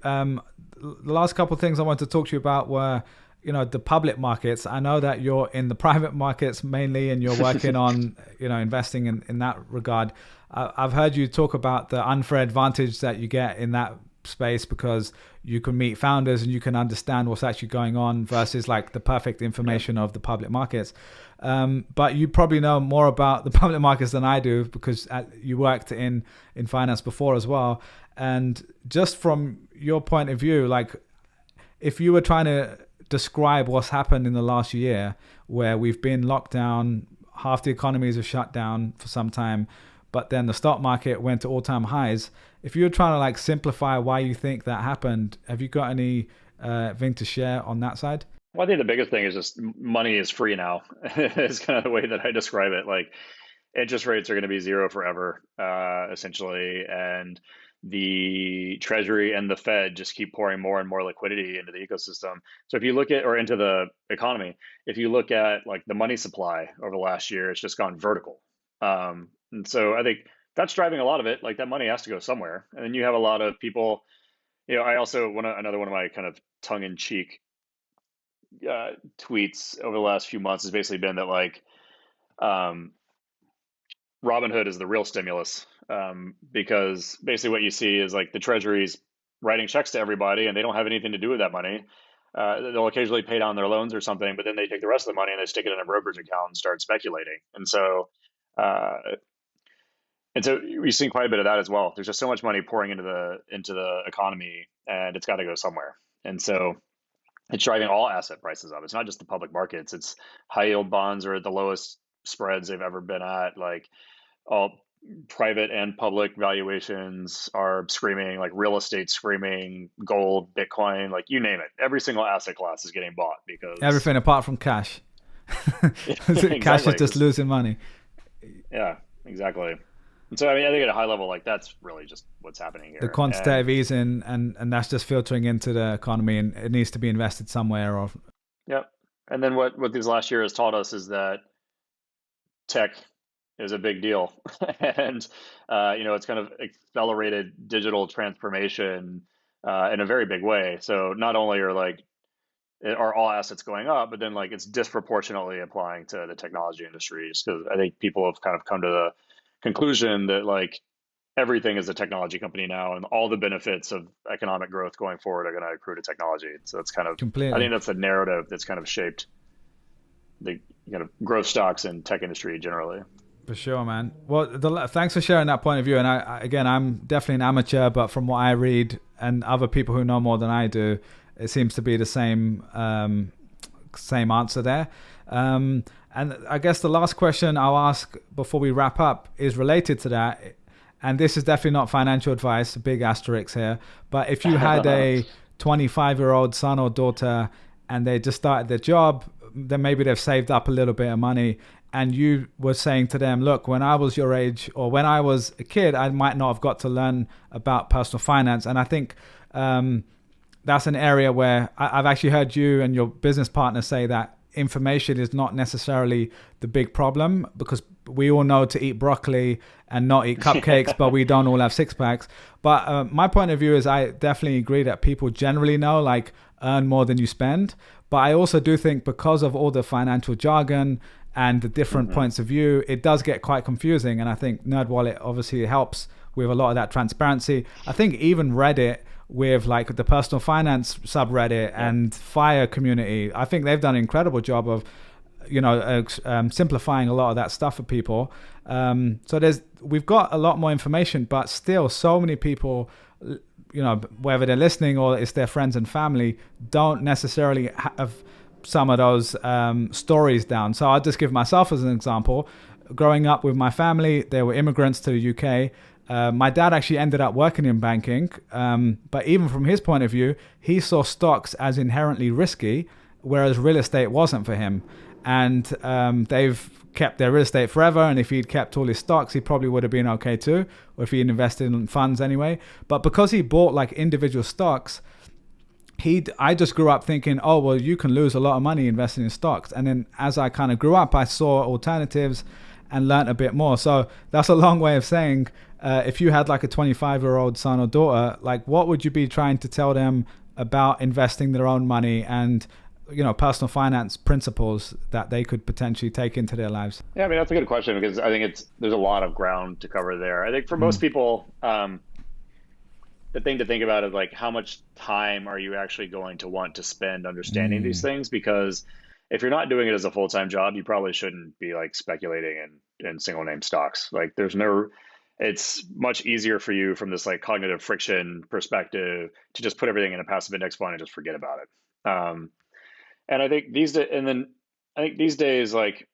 The last couple of things I wanted to talk to you about were, the public markets. I know that you're in the private markets mainly, and you're working on, investing in that regard. I've heard you talk about the unfair advantage that you get in that space because you can meet founders and you can understand what's actually going on versus like the perfect information of the public markets. But you probably know more about the public markets than I do because you worked in finance before as well. And just from your point of view, like if you were trying to describe what's happened in the last year where we've been locked down, half the economies have shut down for some time, but then the stock market went to all-time highs. If you were trying to like simplify why you think that happened, have you got any thing to share on that side? Well, I think the biggest thing is just money is free now. It's kind of the way that I describe it. Like interest rates are going to be zero forever, essentially, and the Treasury and the Fed just keep pouring more and more liquidity into the ecosystem. So if you look at, or into the economy, if you look at like the money supply over the last year, it's just gone vertical. And so I think that's driving a lot of it. Like that money has to go somewhere. And then you have a lot of people, I also another one of my kind of tongue-in-cheek tweets over the last few months has basically been that like um, Robinhood is the real stimulus, because basically what you see is like the treasuries writing checks to everybody and they don't have anything to do with that money. They'll occasionally pay down their loans or something, but then they take the rest of the money and they stick it in a brokerage account and start speculating. Uh, and so we've seen quite a bit of that as well. There's just so much money pouring into the economy, and it's got to go somewhere. And so it's driving all asset prices up. It's not just the public markets. It's high yield bonds are at the lowest spreads they've ever been at. Like all private and public valuations are screaming, like real estate screaming, gold, Bitcoin, like you name it. Every single asset class is getting bought because Everything apart from cash. Cash is exactly. just losing money. Yeah, exactly. And so I mean, I think at a high level, like that's really just what's happening The here. quantitative And easing, and that's just filtering into the economy, and it needs to be invested somewhere. Or yep. And then what these last year has taught us is that tech is a big deal, and it's kind of accelerated digital transformation in a very big way. So not only are all assets going up, but then like it's disproportionately applying to the technology industry, just because I think people have kind of come to the conclusion that like everything is a technology company now, and all the benefits of economic growth going forward are going to accrue to technology. So it's kind of, I completely. think that's the narrative that's kind of shaped the kind of growth stocks and tech industry generally. For sure, man. Well, thanks for sharing that point of view. And again, I'm definitely an amateur, but from what I read and other people who know more than I do, it seems to be the same answer there. And I guess the last question I'll ask before we wrap up is related to that. And this is definitely not financial advice, big asterisk here. But if you had a 25-year-old son or daughter and they just started their job, then maybe they've saved up a little bit of money, and you were saying to them, look, when I was your age or when I was a kid, I might not have got to learn about personal finance. And I think that's an area where I've actually heard you and your business partner say that information is not necessarily the big problem, because we all know to eat broccoli and not eat cupcakes, but we don't all have six packs. But my point of view is I definitely agree that people generally know, like, earn more than you spend. But I also do think because of all the financial jargon and the different Hmm. points of view, it does get quite confusing. And I think NerdWallet obviously helps with a lot of that transparency. I think even Reddit, with like the personal finance subreddit Yep. and fire community, I think they've done an incredible job of simplifying a lot of that stuff for people. So we've got a lot more information, but still so many people, whether they're listening or it's their friends and family, don't necessarily have some of those stories down. So I'll just give myself as an example. Growing up with my family, they were immigrants to the UK. My dad actually ended up working in banking, but even from his point of view, he saw stocks as inherently risky, whereas real estate wasn't for him. And they've kept their real estate forever, and if he'd kept all his stocks, he probably would have been okay too, or if he'd invested in funds anyway. But because he bought like individual stocks, I just grew up thinking, oh, well, you can lose a lot of money investing in stocks. And then as I kind of grew up, I saw alternatives and learned a bit more. So that's a long way of saying, if you had like a 25-year-old son or daughter, like what would you be trying to tell them about investing their own money and, personal finance principles that they could potentially take into their lives? Yeah, I mean that's a good question because I think there's a lot of ground to cover there. I think for most people, the thing to think about is like how much time are you actually going to want to spend understanding these Mm. things? Because if you're not doing it as a full-time job, you probably shouldn't be like speculating in single name stocks. Like it's much easier for you from this like cognitive friction perspective to just put everything in a passive index fund and just forget about it. And I think these days, and then I think these days, like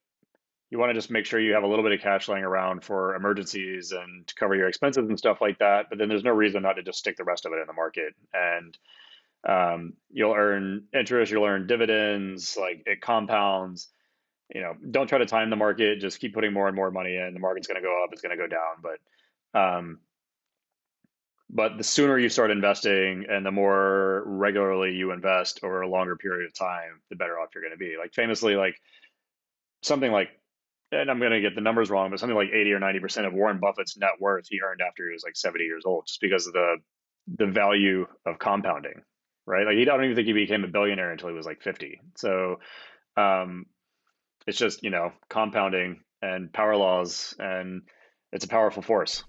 you want to just make sure you have a little bit of cash laying around for emergencies and to cover your expenses and stuff like that. But then there's no reason not to just stick the rest of it in the market. And you'll earn interest, you'll earn dividends, like it compounds. Don't try to time the market. Just keep putting more and more money in. The market's going to go up, it's going to go down. But um, But the sooner you start investing and the more regularly you invest over a longer period of time, the better off you're going to be. Like famously, like something like, and I'm going to get the numbers wrong, but something like 80 or 90% of Warren Buffett's net worth he earned after he was like 70 years old, just because of the value of compounding, right? Like I don't even think he became a billionaire until he was like 50. So um, it's just, compounding and power laws, and it's a powerful force.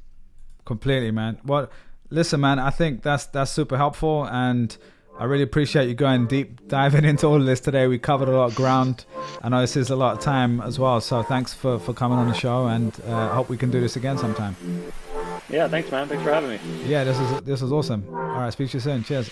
Completely, man. Well, listen, man, I think that's super helpful, and I really appreciate you going deep diving into all of this today. We covered a lot of ground. I know this is a lot of time as well, so thanks for coming on the show, and I hope we can do this again sometime. Yeah, thanks, man. Thanks for having me. Yeah, this is awesome. All right, speak to you soon. Cheers.